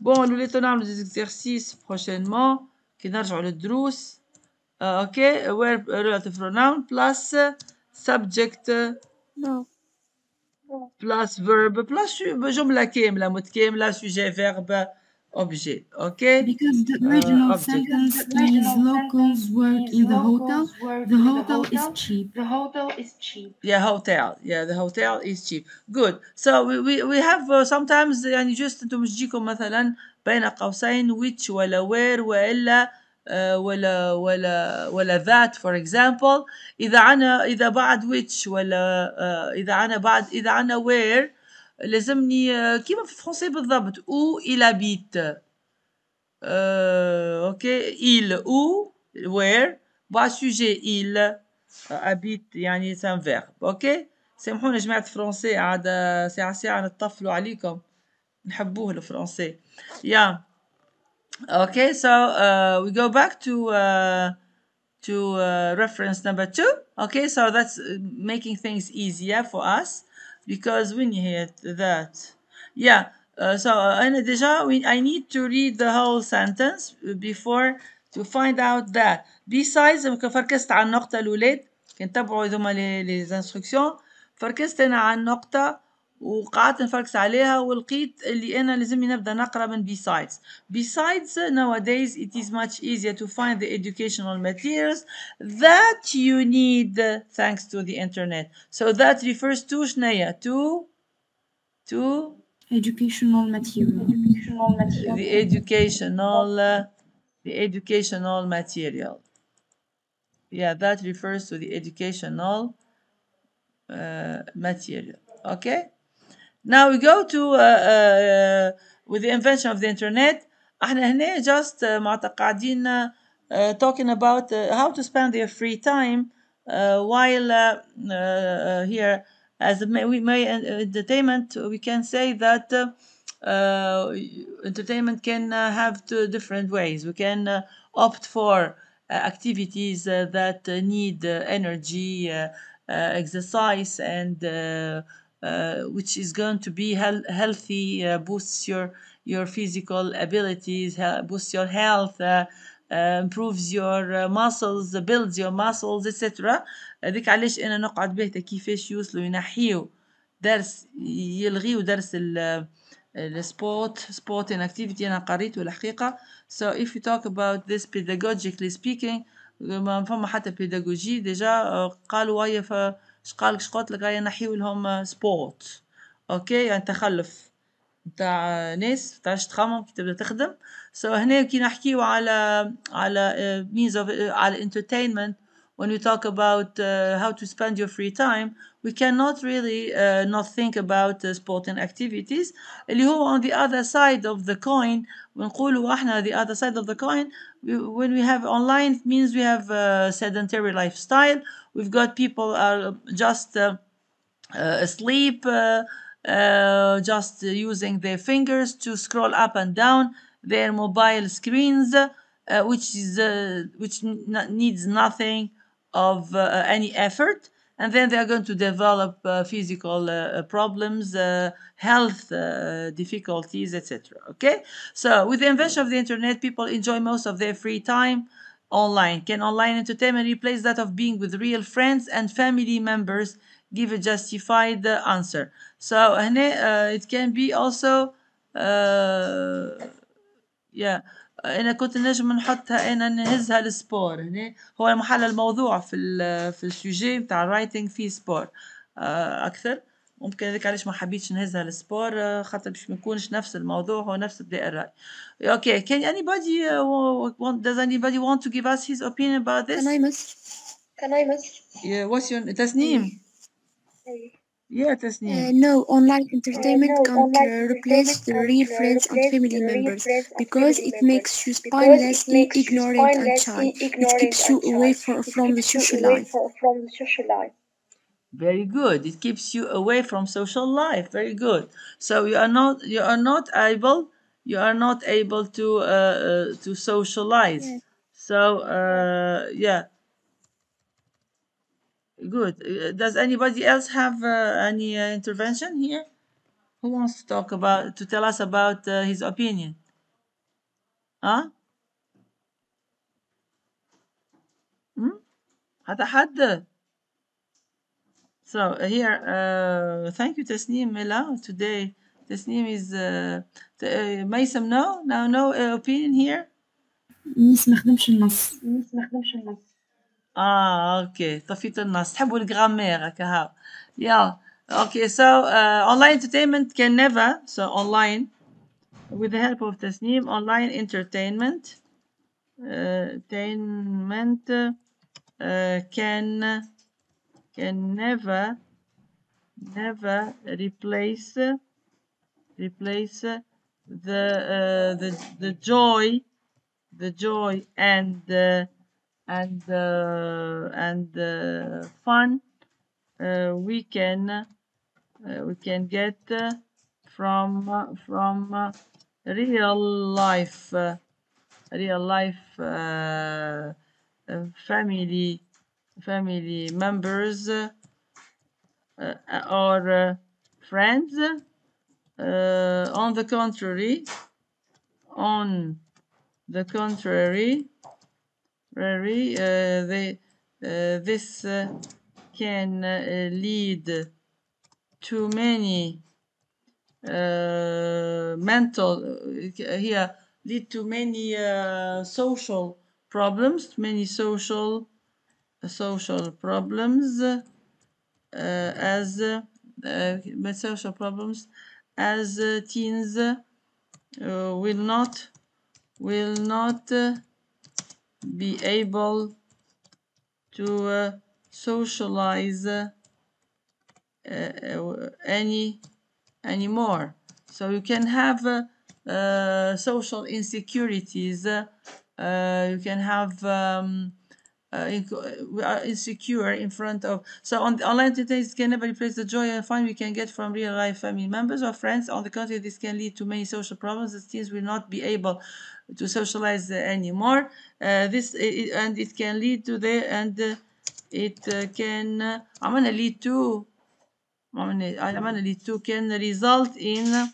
[SPEAKER 1] Bon نوليتو نعملو des exercices prochainement كي نرجعو للدروس. OK, where relative pronoun plus subject
[SPEAKER 3] No.
[SPEAKER 1] plus verb plus جملة كاملة متكاملة sujet verbe objet. OK,
[SPEAKER 5] Because the original
[SPEAKER 1] object.
[SPEAKER 5] sentence is locals work in the hotel. The hotel is cheap.
[SPEAKER 1] Yeah, hotel. Yeah, the hotel is cheap. Good. So we have sometimes يعني just انتم مش تجيكم مثلا بين قوسين which ولا where ولا ولا that for example. إذا بعد which ولا إذا عنا where لازمني كيما في الفرنسي بالضبط où il habite. OK, il ou where بعد sujet il habite يعني c'est un verbe. OK, سامحونا جماعة الفرنسي عاد ساعة نتطفلوا عليكم نحبوه الفرنسي. Yeah. Okay, so we go back to reference number 2. Okay, so that's making things easier for us because when you hear that, yeah. So أنا déjà I need to read the whole sentence before to find out that. Besides فركزت على النقطة الأولاد كان تبعوا ذوما les instructions. فركزت أنا على النقطة وقعدت نفركس عليها ولقيت اللي أنا لازمني نبدأ نقرأ من besides. Besides nowadays it is much easier to find the educational materials that you need thanks to the internet. So that refers to شنيا to
[SPEAKER 5] Educational material.
[SPEAKER 1] the educational material. Yeah, that refers to the educational material. Okay. Now we go to with the invention of the internet. احنا هنا just معتقدين talking about how to spend their free time while here as we may entertainment. We can say that entertainment can have two different ways. We can opt for activities that need energy, exercise, and which is going to be healthy, boosts your physical abilities, boosts your health, improves your muscles, builds your muscles, etc. هذيك علاش انا نقعد بهتا كيفاش يوصلوا ينحيوا درس يلغيوا درس sport and activity أنا قريته الحقيقة. So if you talk about this pedagogically speaking ما فما حتى pedagogy ديجا قالوا هيا شقالك قلت لك هيا نحيو لهم سبورت. اوكي يعني تخلف نتاع ناس متعرفش تخمم كي تبدا تخدم. So هنا كي نحكيو على means of على entertainment. When we talk about how to spend your free time, we cannot really not think about sporting activities اللي هو on the other side of the coin. ونقولوا احنا the other side of the coin when we have online it means we have a sedentary lifestyle. We've got people are just asleep, just using their fingers to scroll up and down their mobile screens, which needs nothing of any effort, and then they are going to develop physical problems, health difficulties, etc. Okay, so with the invention of the internet, people enjoy most of their free time online. Can online entertainment replace that of being with real friends and family members? Give a justified answer. So هنا it can be also yeah أنا كنت نجم نحطها أنا نهزها للسبور. هنا هو محل الموضوع في السوجي بتاع writing فيه سبور أكثر. ممكن هذيك علاش ما حبيتش نهزها للسبور خاطر باش ما يكونش نفس الموضوع هو نفس الرأي. Okay, can anybody does anybody want to give us his opinion about this?
[SPEAKER 3] Can I miss?
[SPEAKER 1] Yeah, what's your تسنيم? Yeah, تسنيم.
[SPEAKER 3] No, online entertainment can't replace the real friends and family members because it makes you spinelessly ignorant and shy. It keeps you away from the social life.
[SPEAKER 1] Very good. It keeps you away from social life. Very good. So you are not able to socialize.
[SPEAKER 3] Yes.
[SPEAKER 1] So yeah. Good. Does anybody else have any intervention here? Who wants to tell us about his opinion? Huh? Hmm? حدا حد. So here, thank you Tasneem Mela. Today Tasneem is Maysam. No opinion here.
[SPEAKER 5] ميس ما خدمش النص.
[SPEAKER 1] اوكي طفيت النص. تحبوا الجرامير هكا هاو. Yeah. Okay, so online entertainment can never, so online with the help of Tasneem, online entertainment can never replace the joy and fun we can get from real life family members or friends. On the contrary, this can lead to many social problems, as teens will not be able to socialize anymore. So you can have social insecurities. You can have we are insecure in front of. So on the online entertainment can never replace the joy and fun we can get from real life family members or friends. On the contrary, this can lead to many social problems as teens will not be able to socialize anymore. And it can lead to it can I'm gonna lead to can result in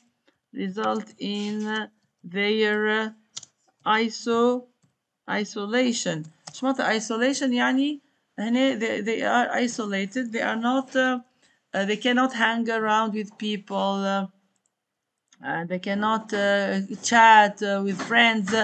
[SPEAKER 1] their isolation. شو معناتها isolation؟ يعني هنا they are isolated. They are not they cannot hang around with people. They cannot chat with friends.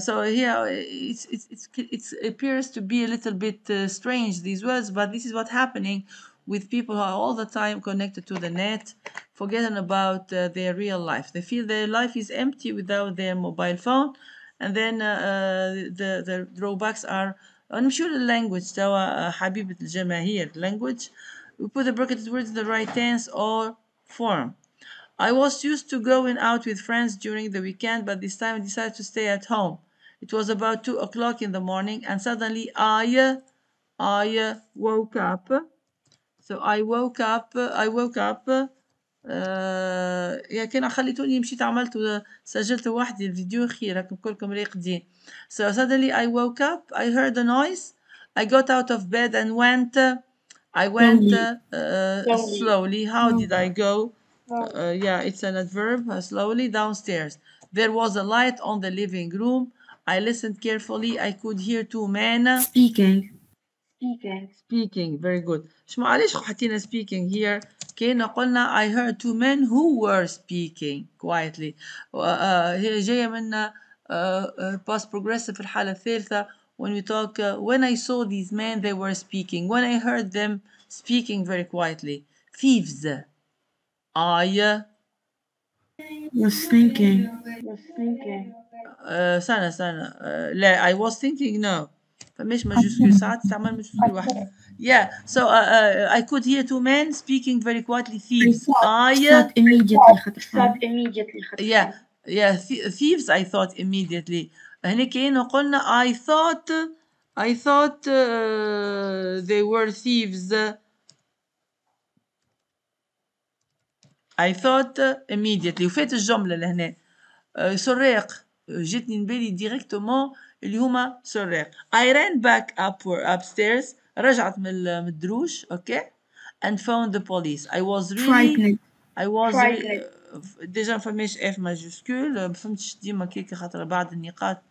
[SPEAKER 1] So here it appears to be a little bit strange, these words, but this is what's happening with people who are all the time connected to the net, forgetting about their real life. They feel their life is empty without their mobile phone, and then the drawbacks are نمشيو للlanguage توا حبيبة الجماهير. Language, we put the bracketed words in the right tense or form. I was used to going out with friends during the weekend, but this time I decided to stay at home. It was about 2 o'clock in the morning, and suddenly I woke up. So I woke up. يا كان خليتوني مشيت عملت سجلت وحدي الفيديو خير راكم كلكم راقدين. So suddenly I woke up. I heard a noise. I got out of bed and went slowly. How did I go? Yeah, it's an adverb. Slowly downstairs. There was a light on the living room. I listened carefully. I could hear two men speaking. Very good. شو معلش حطينا speaking here. كنا قلنا I heard two men who were speaking quietly. هي جاية من past progressive في الحالة الثالثة. When we talk, when I saw these men, they were speaking. When I heard them speaking very quietly. Thieves. I
[SPEAKER 5] was thinking.
[SPEAKER 1] سنة لا I was thinking no. فمش ماجوسكول ساعات تستعمل ماجوسكول واحدة. Yeah, so I could hear two men speaking very quietly. Thieves.
[SPEAKER 5] Thought immediately.
[SPEAKER 1] Yeah, thieves. I thought immediately. هنا كأنه قلنا I thought they were thieves. I thought immediately. وفات الجملة لهنا سراق جتني نبالي ديريكتومون اللي هما سراق. I ran back upstairs رجعت من الدروش اوكي and found the police. I was
[SPEAKER 5] Frightened.
[SPEAKER 1] ديجا ما فماش اف ماجيسكول ما فهمتش ديما كيكا خاطر بعد النقاط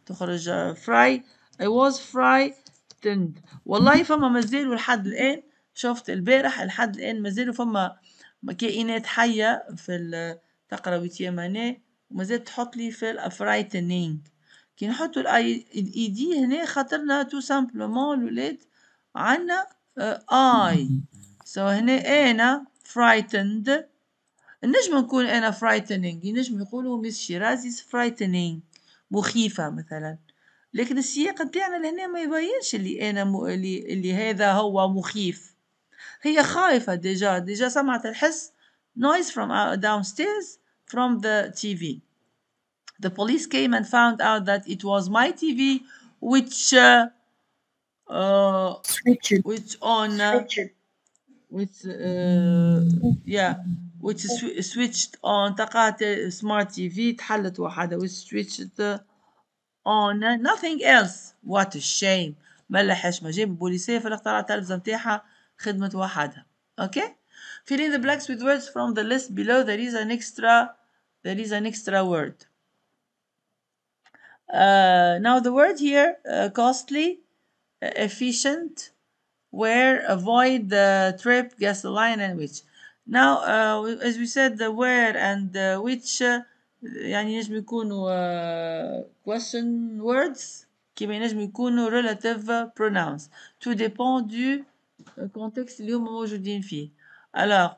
[SPEAKER 1] تخرج فراي. I was frightened. والله فما مازالوا لحد الآن شفت البارح لحد الآن مازالوا فما كائنات حية في تقرا ويتياماني ومازال تحط لي في frightening. كي نحطوا الاي دي هنا خاطرنا تو سامبلومون الولاد عندنا اي سو هنا انا frightened. نجم نكون انا frightening ينجم يقولوا ميس شيرازي frightening مخيفة مثلا لكن السياق نتاعنا لهنا ما يبينش اللي انا اللي هذا هو مخيف. هي خايفة ديجا سمعت الحس noise from downstairs from the TV. The police came and found out that it was my TV which switched on تقعت smart TV تحلت وحدة which switched on nothing else. What a shame. ملحش ما جاب البوليسية في الاختراع التلفزة متاعها خدمت وحدها. Okay. Fill in the blanks with words from the list below. There is an extra word. Now the word here costly, efficient, where, avoid, the trip, gasoline, and which. Now as we said the where and which يعني ينجم يكونوا question words كيما ينجم يكونوا relative pronouns tout dépend du contexte اللي هما موجودين فيه. Alors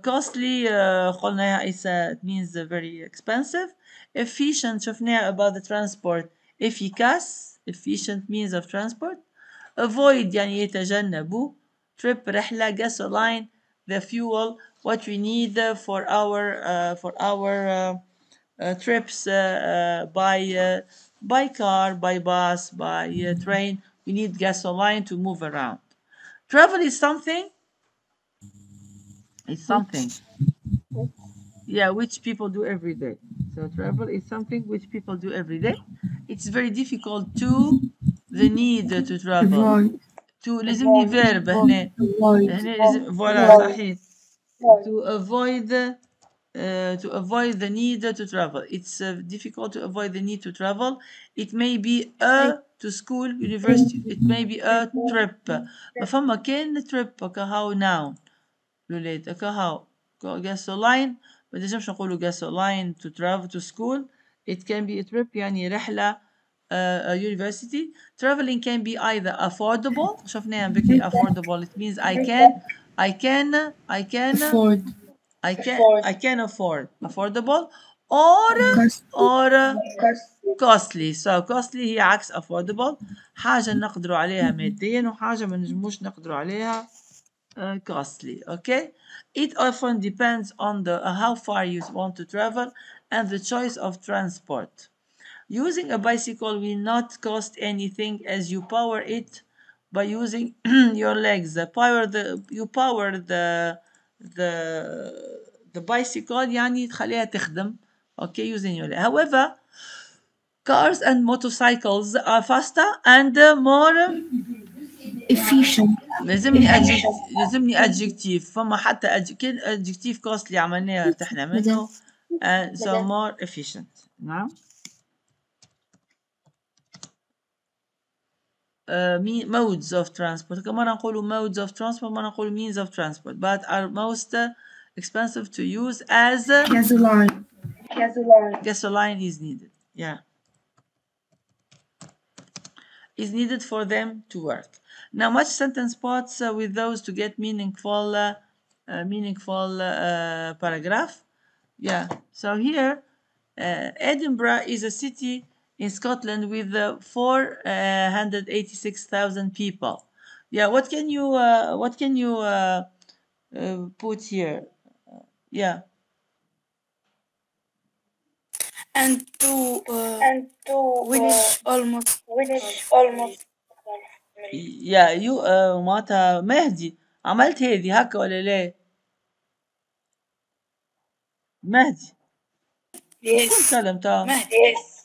[SPEAKER 1] costly قلنا it means very expensive. Efficient شفناها about the transport efficace efficient means of transport. Avoid يعني يتجنبوا. Trip رحلة. Gasoline the fuel what we need for our trips by car, by bus, by train. We need gasoline to move around. Travel is something. It's something. Yeah, which people do every day. So travel is something which people do every day. It's very difficult to the need to travel. To لازمني verb هنا لازم voilà صحيح. To avoid the need to travel. It's difficult to avoid the need to travel. It may be to school, university. It may be a trip. ما فما كان trip كهو noun. لولاد كهو gasoline ما نجمش نقولوا gasoline to travel to school. It can be a trip يعني رحلة university. Traveling can be either affordable. شفناها بكري affordable. It means I can afford affordable or costly. So costly هي عكس affordable. حاجة نقدروا عليها ماديا وحاجة ما نجموش نقدروا عليها costly. Okay. It often depends on how far you want to travel and the choice of transport. Using a bicycle will not cost anything as you power it by using your legs. You power the bicycle يعني تخليها تخدم. Okay, using your legs. However, cars and motorcycles are faster and more
[SPEAKER 5] efficient.
[SPEAKER 1] لازمني adjective. فما حتى adjective costly عملناه ارتحنا منه and so more efficient. نعم. modes of transport. مرة نقولوا modes of transport مرة نقولوا means of transport but are most expensive to use as gasoline is needed. Yeah. Is needed for them to work. Now match sentence parts with those to get meaningful paragraph. Yeah. So here Edinburgh is a city in Scotland with 486,000 people. Yeah, what can you put here? Yeah.
[SPEAKER 2] And to which almost
[SPEAKER 1] Yeah, you معناتها مهدي عملت هذه هكا ولا لا؟ مهدي.
[SPEAKER 2] yes
[SPEAKER 1] كلمتها.
[SPEAKER 2] مهدي yes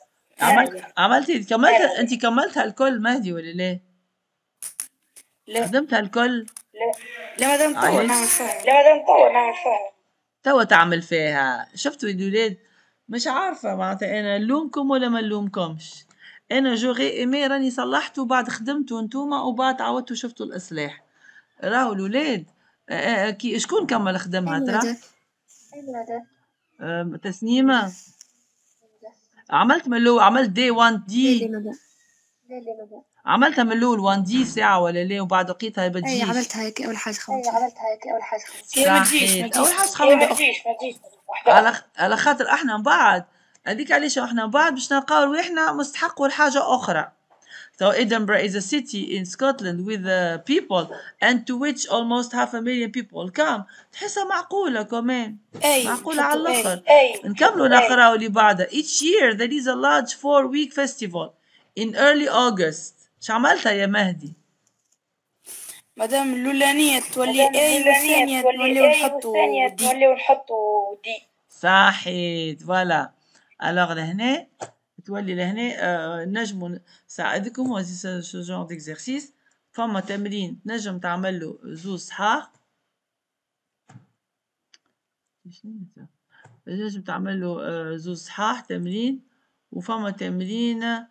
[SPEAKER 1] عملت هذه أنت كملتها الكل مهدي ولا لا؟
[SPEAKER 2] لا
[SPEAKER 1] خدمتها الكل
[SPEAKER 2] لا مادام توا
[SPEAKER 1] علي
[SPEAKER 2] نعمل فيها
[SPEAKER 1] توا تعمل فيها. شفتوا الولاد مش عارفة معناتها أنا نلومكم ولا ما نلومكمش. أنا جوغي إيمي راني صلحته بعد خدمتوا انتوما وبعد عاودتوا شفتوا الإصلاح. راهو الولاد كي شكون كمل خدمها ترى؟ تسنيمة عملت من الأول، عملت دي 1 دي عملتها من الأول 1 دي ساعة ولا لا وبعد لقيتها
[SPEAKER 3] اي
[SPEAKER 1] بتجيش.
[SPEAKER 3] عملتها هيك اول حاجه خمسة.
[SPEAKER 2] هي ما تجيش
[SPEAKER 1] أول حاجة
[SPEAKER 2] هي
[SPEAKER 1] خمسة
[SPEAKER 2] ما تجيش
[SPEAKER 1] على خاطر احنا من بعد هذيك علاش احنا من بعد باش نلقاو رواحنا مستحقوا لحاجة أخرى. So Edinburgh is a city in Scotland with people and to which almost 500,000 people come. تحسها معقولة كمان. معقولة على الآخر. نكملوا نقراو اللي بعدها. Each year there is a large 4-week festival in early August. شو عملتها يا مهدي؟
[SPEAKER 2] مادام الأولانية تولي A والثانية تولي ونحطوا دي.
[SPEAKER 1] صحيت فوالا. alors لهنا تولي لهنا نجموا نساعدكم هذا شو جون ديكزارسيس. فما تمرين تنجم تعمل له زوز صحاح. تنجم تعمل له زوز صحاح تمرين. وفما تمرين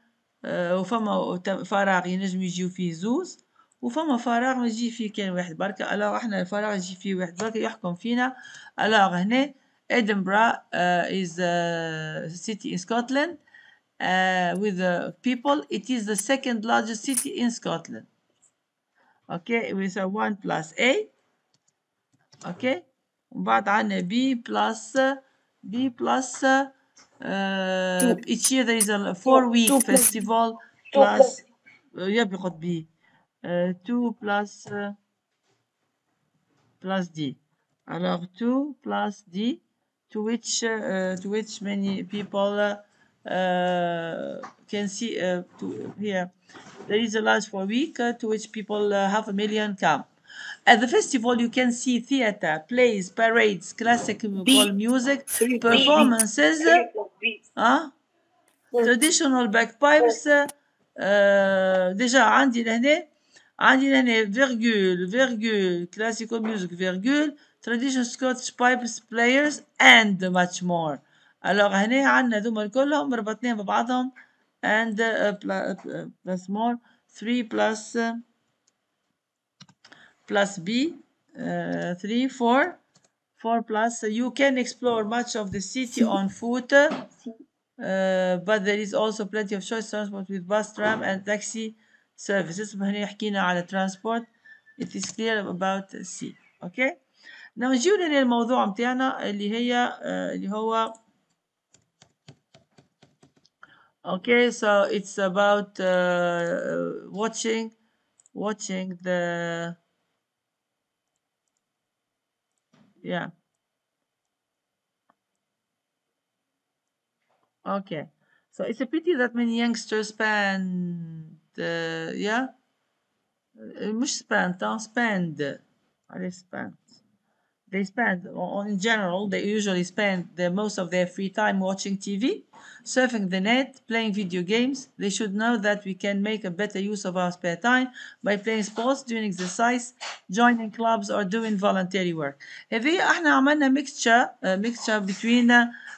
[SPEAKER 1] وفما فراغ ينجم يجيو فيه زوز وفما فراغ ما يجي فيه كان واحد بركة. alors احنا الفراغ يجي فيه واحد بركة يحكم فينا. alors هنا Edinburgh is a city in Scotland with people. It is the second largest city in Scotland. Okay, with a 1 plus A. Okay, وبعد عنا B plus each year there is a 4-week festival plus يبقى B 2 plus D. Alors 2 plus D to which many people can see here. There is a large 4-week to which people 500,000 come. At the festival you can see theater, plays, parades, classical music, performances, traditional bagpipes. déjà عندي لهنا virgule classical music virgule traditional Scottish pipes players and much more. alors هنا عندنا ذوما كلهم ربطناهم ببعضهم and plus more 3 plus B 3 4 plus. You can explore much of the city on foot. But there is also plenty of choice transport with bus, tram and taxi services. هنا حكينا على transport. It is clear about C. Okay. Now نجيو للموضوع متاعنا اللي هو okay. So it's about watching the Okay. So it's a pity that many youngsters spend مش spend they spend in general they usually spend most of their free time watching TV, surfing the net, playing video games. They should know that we can make a better use of our spare time by playing sports, doing exercise, joining clubs or doing voluntary work. هذه احنا عملنا mixture between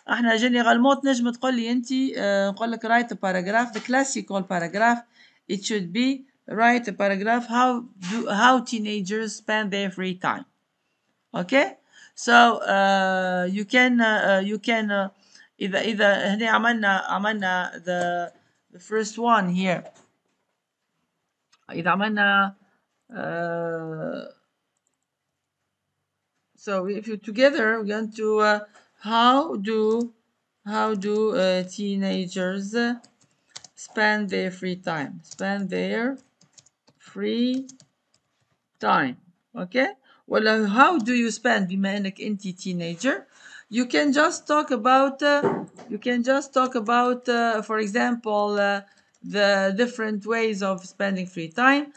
[SPEAKER 1] احنا جينيرالمون تنجم تقول لي انت نقول لك write a paragraph. The classical paragraph it should be write a paragraph how teenagers spend their free time. Okay, so you can إذا هنا عملنا the first one here. إذا عملنا so if you together we're going to how do teenagers spend their free time. Okay. Well, how do you spend بما انك انت teenager? You can just talk about for example the different ways of spending free time.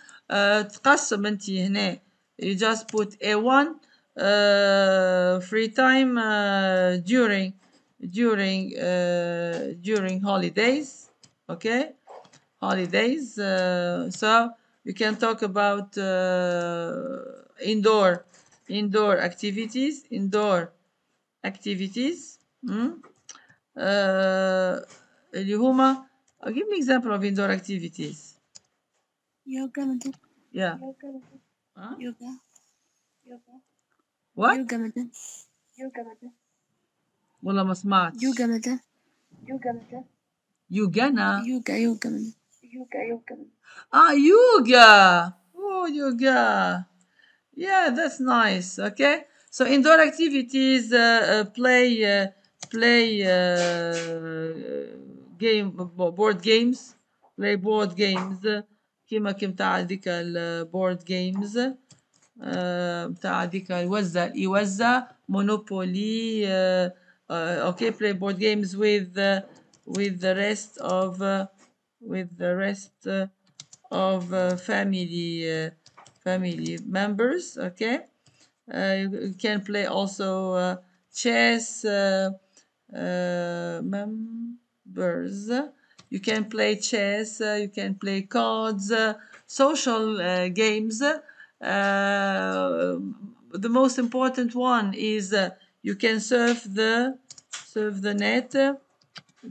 [SPEAKER 1] تقسم انت هنا you just put A1 free time during holidays. Okay, holidays. So You can talk about indoor activities. مم. اللي هما give me example of indoor activities.
[SPEAKER 3] Yoga, madam.
[SPEAKER 1] Yeah. Huh?
[SPEAKER 3] Yoga.
[SPEAKER 1] What?
[SPEAKER 3] Yoga, madam.
[SPEAKER 1] والله ما سمعت.
[SPEAKER 3] Yoga, madam.
[SPEAKER 1] Yugana.
[SPEAKER 3] Yoga, madam.
[SPEAKER 1] Yoga. Oh, yoga. Yeah, that's nice. Okay. So indoor activities, play board games. Play board games. كيما تاع ذيك البورد جيمز بتاع ذيك يوزع مونوبولي. Okay, play board games with the rest of family members. Okay. You can play also chess members. You can play chess. You can play cards, social games. The most important one is you can surf the net,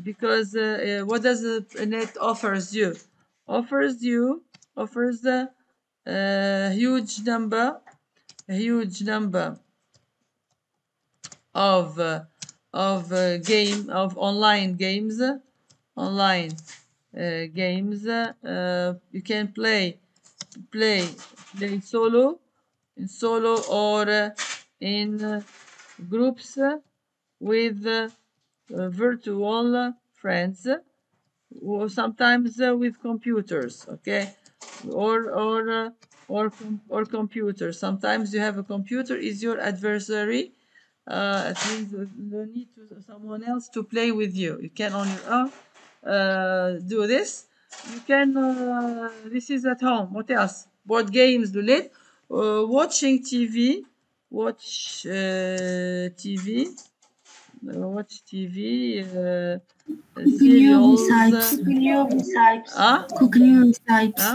[SPEAKER 1] because what does the net offers you? Offers a huge number of online games. You can play solo, or in groups with virtual friends, or sometimes with computers. Okay. Or computer. Sometimes you have a computer is your adversary. It means you need someone else to play with you. You can on your own do this. You can. This is at home. What else? Board games. Do it. Watching TV. Watch TV. Watch TV. Serials.
[SPEAKER 5] Cooking sites.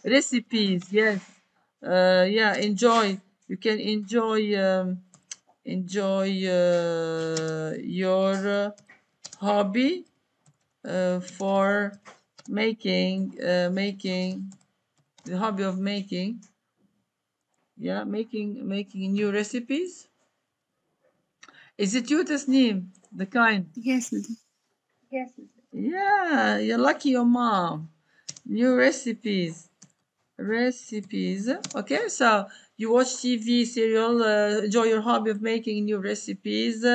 [SPEAKER 1] Recipes. Yes. Yeah. Enjoy. You can enjoy your hobby for making the hobby of making new recipes. Is it you, Tasneem? The kind?
[SPEAKER 3] Yes, madam.
[SPEAKER 1] Yeah, you're lucky your mom. New recipes. Okay, so you watch TV, serial, enjoy your hobby of making new recipes,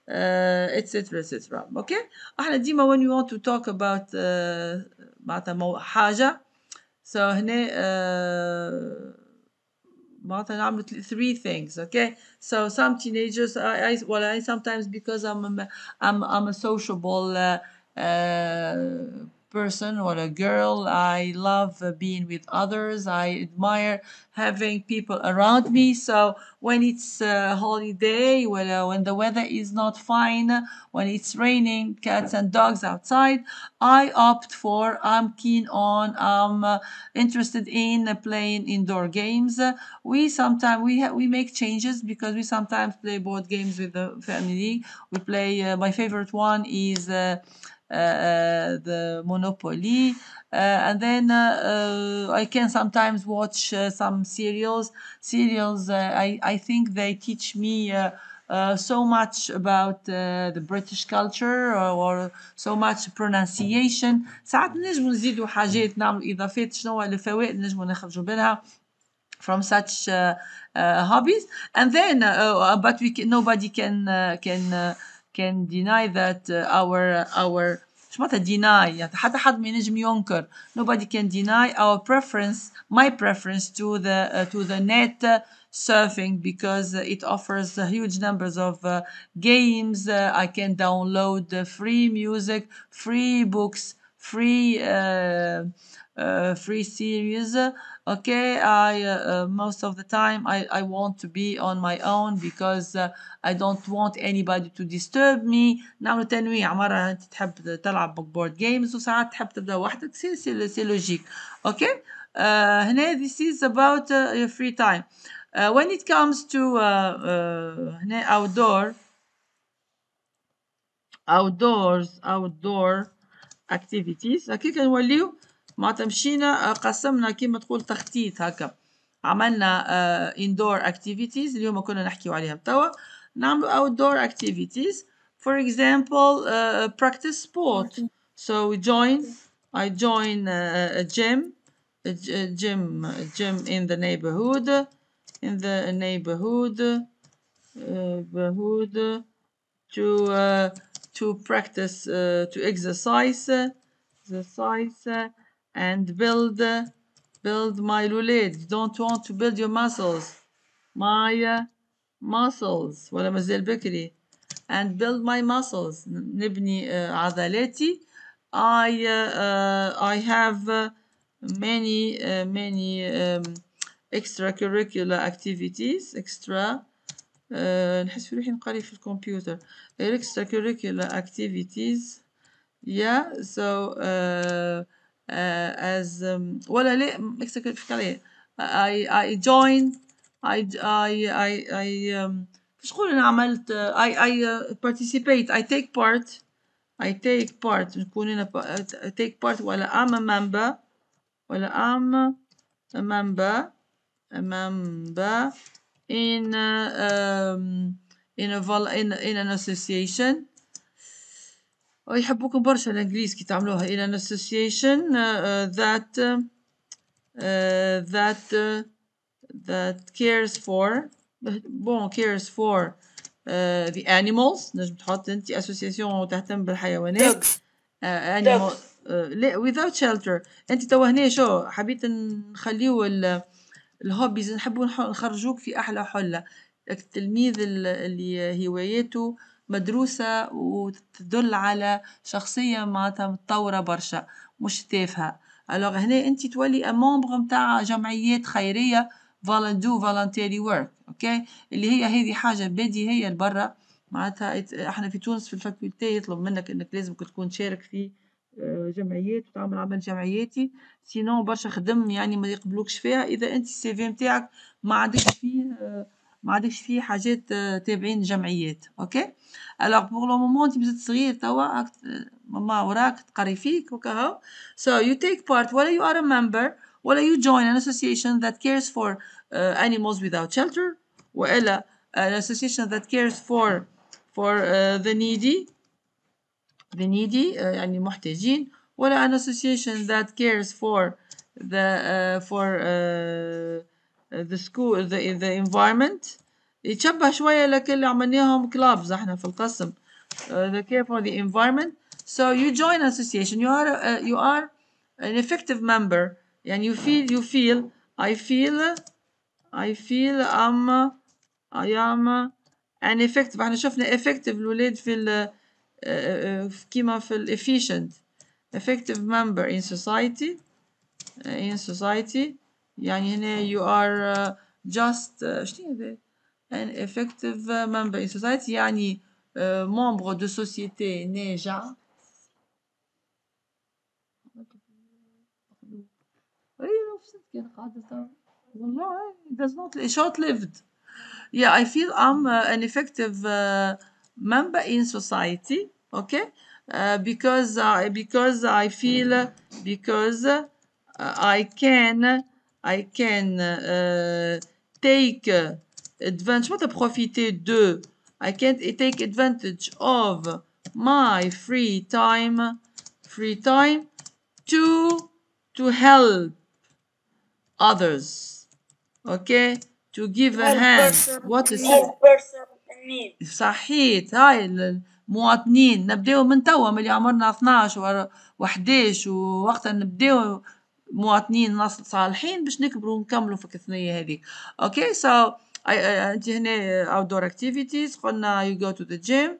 [SPEAKER 1] etc. etc. Okay. احنا ديما when we want to talk about معناتها حاجة, so هنا معناتها نعمل three things. Okay, so some teenagers, I sometimes, because I'm a sociable person or a girl, I love being with others. I admire having people around me. So when it's a holiday, when the weather is not fine, when it's raining, cats and dogs outside, I'm keen on, I'm interested in playing indoor games. We sometimes we make changes, because we sometimes play board games with the family. We play. My favorite one is the Monopoly, and then I can sometimes watch some serials. I think they teach me so much about the British culture, or so much pronunciation. ساعات نجموا نزيدوا حاجات، نعمل إضافات. شنو الفوائد نجموا نخرجوا منها from such hobbies. And then but nobody can deny that our مش معناتها deny، حتى حد ما ينجم ينكر. Nobody can deny my preference to the net surfing, because it offers huge numbers of games. I can download free music, free books, free free series. Okay, I most of the time I want to be on my own because I don't want anybody to disturb me. نعمل تنويع، مرة أنت تحب تلعب بورد جيمز وساعات تحب تبدأ وحدك، سي لوجيك. Okay. هنا this is about your free time. When it comes to هنا outdoor activities، هكا كنوليو معناتها مشينا قسمنا كيما تقول تخطيط هكا، عملنا indoor activities اللي هما كنا نحكيو عليهم توا، نعملو outdoor activities. For example, practice sport. So I join a gym in the neighborhood to practice to exercise and build my لولاد. You don't want to build your muscles ولا مازال بكري. and build my muscles نبني عضلاتي. I have many extracurricular activities. نحس في روحي نقري في الكمبيوتر. extracurricular activities. Yeah, so as ولا لا extracurricular I join كيفاش نقول أنا عملت I participate I take part نكون أنا take part ولا I'm a member in an association. يحبوكم برشا الانجليز كي تعملوها in an association that cares for the animals. نجم تحط انت association تهتم بالحيوانات. animal without shelter. انت توا هنا شو حبيت نخليو الهوبيز نحبوا نخرجوك في احلى حله. التلميذ اللي هواياته مدروسة وتدل على شخصية معناتها متطورة برشا مش تافهة. alors هنا انت تولي ممبر متاع جمعيات خيرية voluntary work. اوكي، اللي هي هذه حاجة بديهية لبرا. معناتها احنا في تونس في الفاكولتي يطلب منك انك لازم تكون تشارك في جمعيات وتعمل عمل جمعياتي، سينو برشا خدم يعني ما يقبلوكش فيها اذا انت السي في نتاعك ما عندكش فيه حاجات تابعين جمعيات. اوكي، alors pour le moment انت مازلت صغير توا، ماما وراك تقري فيك وكهو. so you take part ولا you are a member ولا you join an association that cares for animals without shelter ولا an association that cares for the needy يعني محتاجين، ولا an association that cares for the school the environment. يتشبه شوية لكن اللي عملناهم clubs احنا في القسم the care for the environment. so you join an association, you are an effective member يعني you feel I am an effective. احنا شفنا effective الولاد في كيما في efficient effective member in society يعني هنا you are just شنو هذا an effective member in society يعني membre de société ناجع. والله does not short lived. yeah, I feel I'm an effective member in society. Okay, because I feel I can take advantage. What profiter de? I can take advantage of my free time to help others. Okay, to give a hand. What is صحيت. هاي المواطنين نبداو من توا من اللي عمرنا 12 و11 ووقتها نبداو مواطنين صالحين باش نكبروا ونكملوا في الثنية هذيك. اوكي، so انت هنا outdoor activities قلنا you go to the gym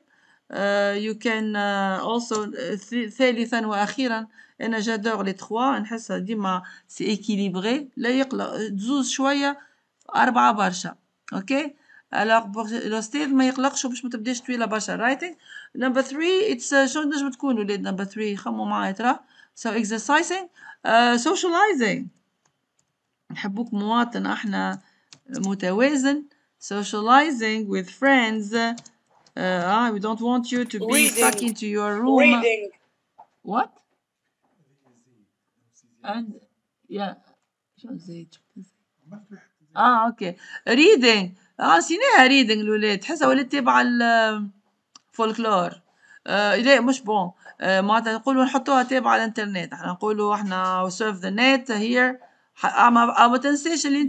[SPEAKER 1] you can also ثالثا وأخيرا أنا جادور لي تخوا نحسها ديما سي إكيليبري لا يقلق تزوز شوية 4 برشا أوكي alors الأستاذ ما يقلقش باش ما تبداش طويلة برشا writing number 3 it's شنو نجم تكون ولاد number 3 خموا معايا ترى so exercising socializing نحبوك مواطن احنا متوازن socializing with friends we don't want you to be stuck into your room
[SPEAKER 2] reading
[SPEAKER 1] what and yeah شو زيد اوكي reading نسيناها reading الولاد تحسها ولات تابعة الفولكلور لا مش بون معناتها نقولوا نحطوها تابعة على الانترنت احنا نقولوا احنا surf the net here ما تنساش اللي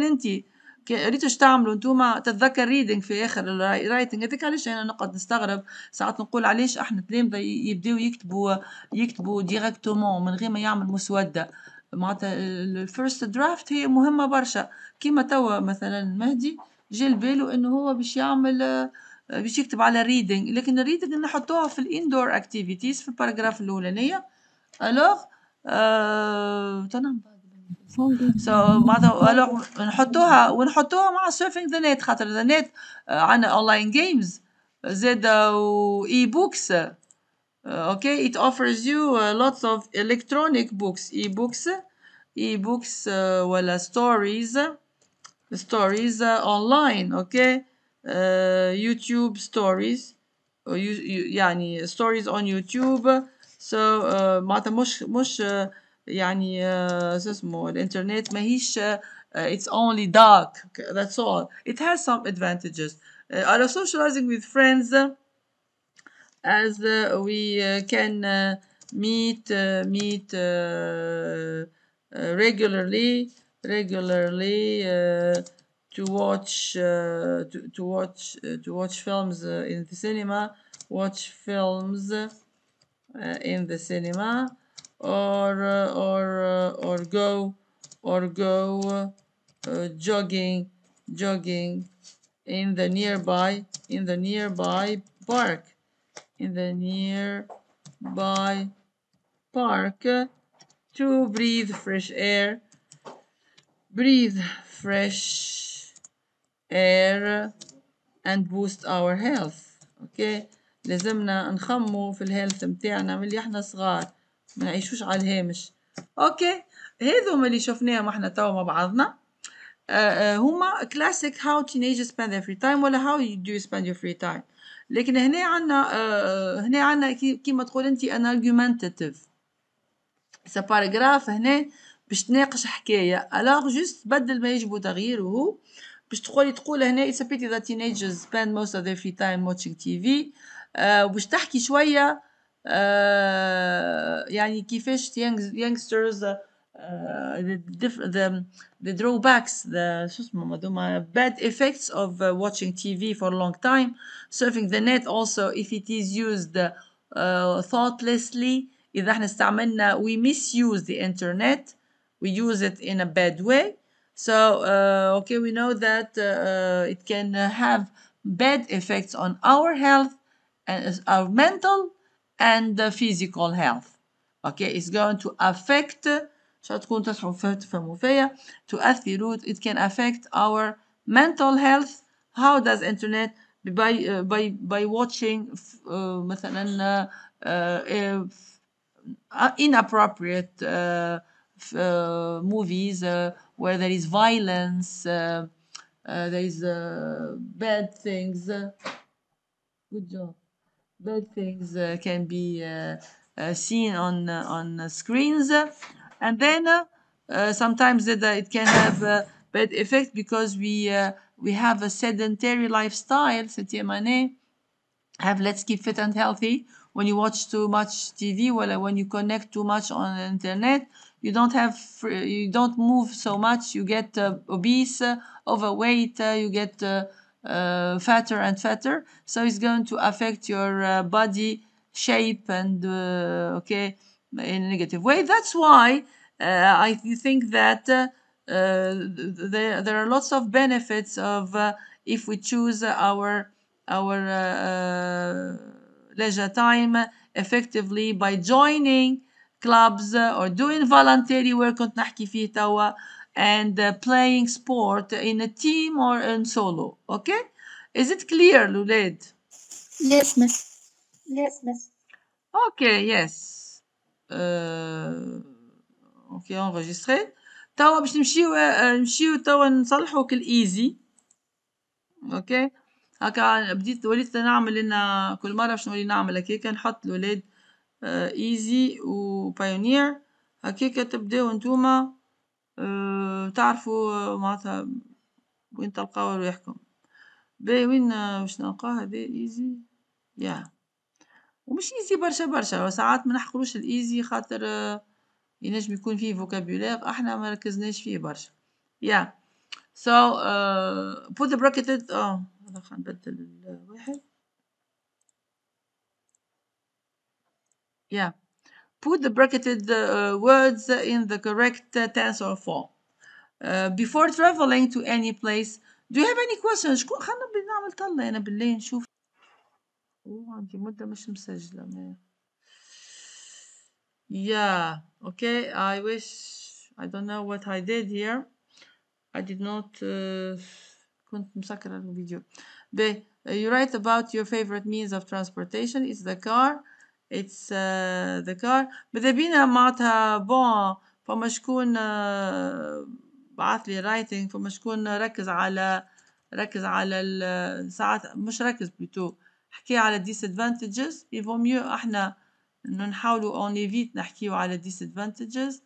[SPEAKER 1] انت ريتوا اش تعملوا نتوما تتذكر ريدنج في اخر الرايتنج هذاك علاش انا نقعد نستغرب ساعات نقول علاش احنا تلامذه يبداو يكتبوا ديريكتومون من غير ما يعمل مسوده معناتها الفيرست درافت هي مهمه برشا كيما توا مثلا مهدي جا لبالو انه هو باش يعمل باش يكتب على ريدنج لكن الريدنج نحطوها في الاندور اكتيفيتيز في الباراجراف الاولانيه الوغ تنام معناتها الوغ ونحطوها مع سيرفينغ ذا نت خاطر ذا نت عندنا اونلاين جيمز زاد و اي بوكس okay it offers you lots of electronic books e-books ولا stories online okay YouTube stories يعني stories on YouTube so معناتها مش يعني شو اسمه الانترنت ماهيش it's only dark okay, that's all it has some advantages على socializing with friends as we can meet regularly to watch films in the cinema or go jogging in the nearby park to breathe fresh air and boost our health okay لازمنا نخمو في الهيلث متاعنا ملي احنا صغار ما نعيشوش على الهامش اوكي هذوما اللي شفناهم احنا توا مع بعضنا هما classic how teenagers spend their free time ولا how do you spend your free time لكن هنا عنا كيما تقول انت an argumentative سا باراجراف هنا باش تناقش حكايه alors juste بدل ما يجب تغييره باش تقول هنا it's a pity that teenagers spend most of their free time watching TV وباش تحكي شويه يعني كيفاش youngsters the drawbacks شو اسمه هذوما bad effects of watching TV for a long time surfing the net also if it is used thoughtlessly إذا احنا استعملنا we misuse the internet we use it in a bad way so okay we know that it can have bad effects on our health and our mental and physical health okay it's going to affect تكون تفهموا فيا تؤثر it can affect our mental health how does internet by watching مثلا inappropriate movies where there is violence there is bad things good job bad things can be seen on screens and then sometimes it can have a bad effect because we have a sedentary lifestyle have let's keep fit and healthy when you watch too much TV or when you connect too much on the internet you don't move so much you get obese overweight you get fatter and fatter so it's going to affect your body shape and okay in a negative way that's why I think that there are lots of benefits of if we choose our leisure time effectively by joining clubs or doing voluntary work كنت نحكي فيه توا and playing sport in a team or in solo. Okay? Is it clear, الولاد؟
[SPEAKER 3] Yes, miss.
[SPEAKER 1] Okay, yes. اوكي enregistré. توا باش نمشيو توا نصلحو كالايزي. اوكي هكا وليت نعمل لنا كل مره باش نولي نعمل هكاكا نحط الولاد ايزي وبايونير هكاكا تبداو نتوما تعرفوا معناتها وين تلقاو رواحكم. باهي وين باش نلقاه هذا ايزي يا ومش ايزي برشا ساعات ما نحقروش الايزي خاطر ينجم يكون فيه فوكابولير احنا ما ركزناش فيه برشا. Yeah. So put the bracketed هذا خلينا نبدل الواحد. Yeah. Put the bracketed words in the correct tense or form. Before traveling to any place, do you have any questions? شكون خلينا نعمل طلة أنا بالله نشوف. عندي مدة مش مسجلة ما. Yeah. Okay. I wish I don't know what I did here. I did not كنت مسكرة الفيديو. You write about your favorite means of transportation. It's the car. It's the car. ماذا بينا معناتها bon فما شكون بعثلي writing فما شكون ركز على ساعات مش ركز بلوتو حكي على disadvantages. il vaut mieux احنا نحاولوا on évite نحكيو على disadvantages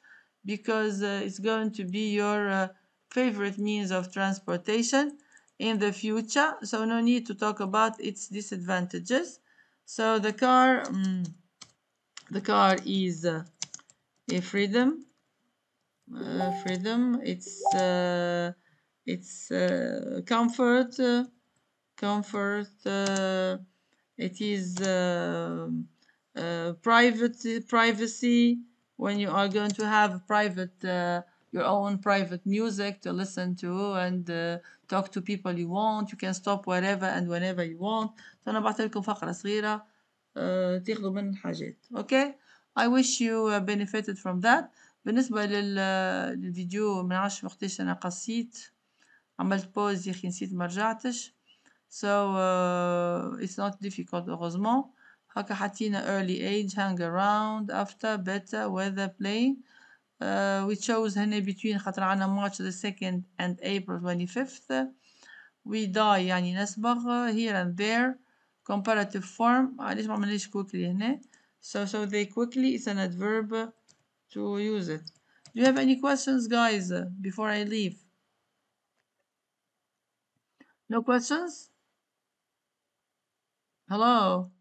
[SPEAKER 1] because it's going to be your favorite means of transportation in the future, so no need to talk about its disadvantages. So the car is a freedom. It's comfort. It is privacy when you are going to have private your own private music to listen to and talk to people you want. You can stop wherever and whenever you want. فأنا بعت لكم فقرة صغيرة تاخذوا من حاجات. Okay? I wish you benefited from that. بالنسبة للفيديو ما نعرفش وقتاش أنا قصيت عملت بوز يا أخي نسيت ما رجعتش. So it's not difficult heureusement. هكا حطينا early age, hang around, after, better, weather, playing. We chose هنا between خاطر عنا March the 2nd and April 25th. We die يعني نسبغ here and there. Comparative form علاش ما عملناش quickly هنا. So they quickly is an adverb to use it. Do you have any questions guys before I leave? No questions? Hello?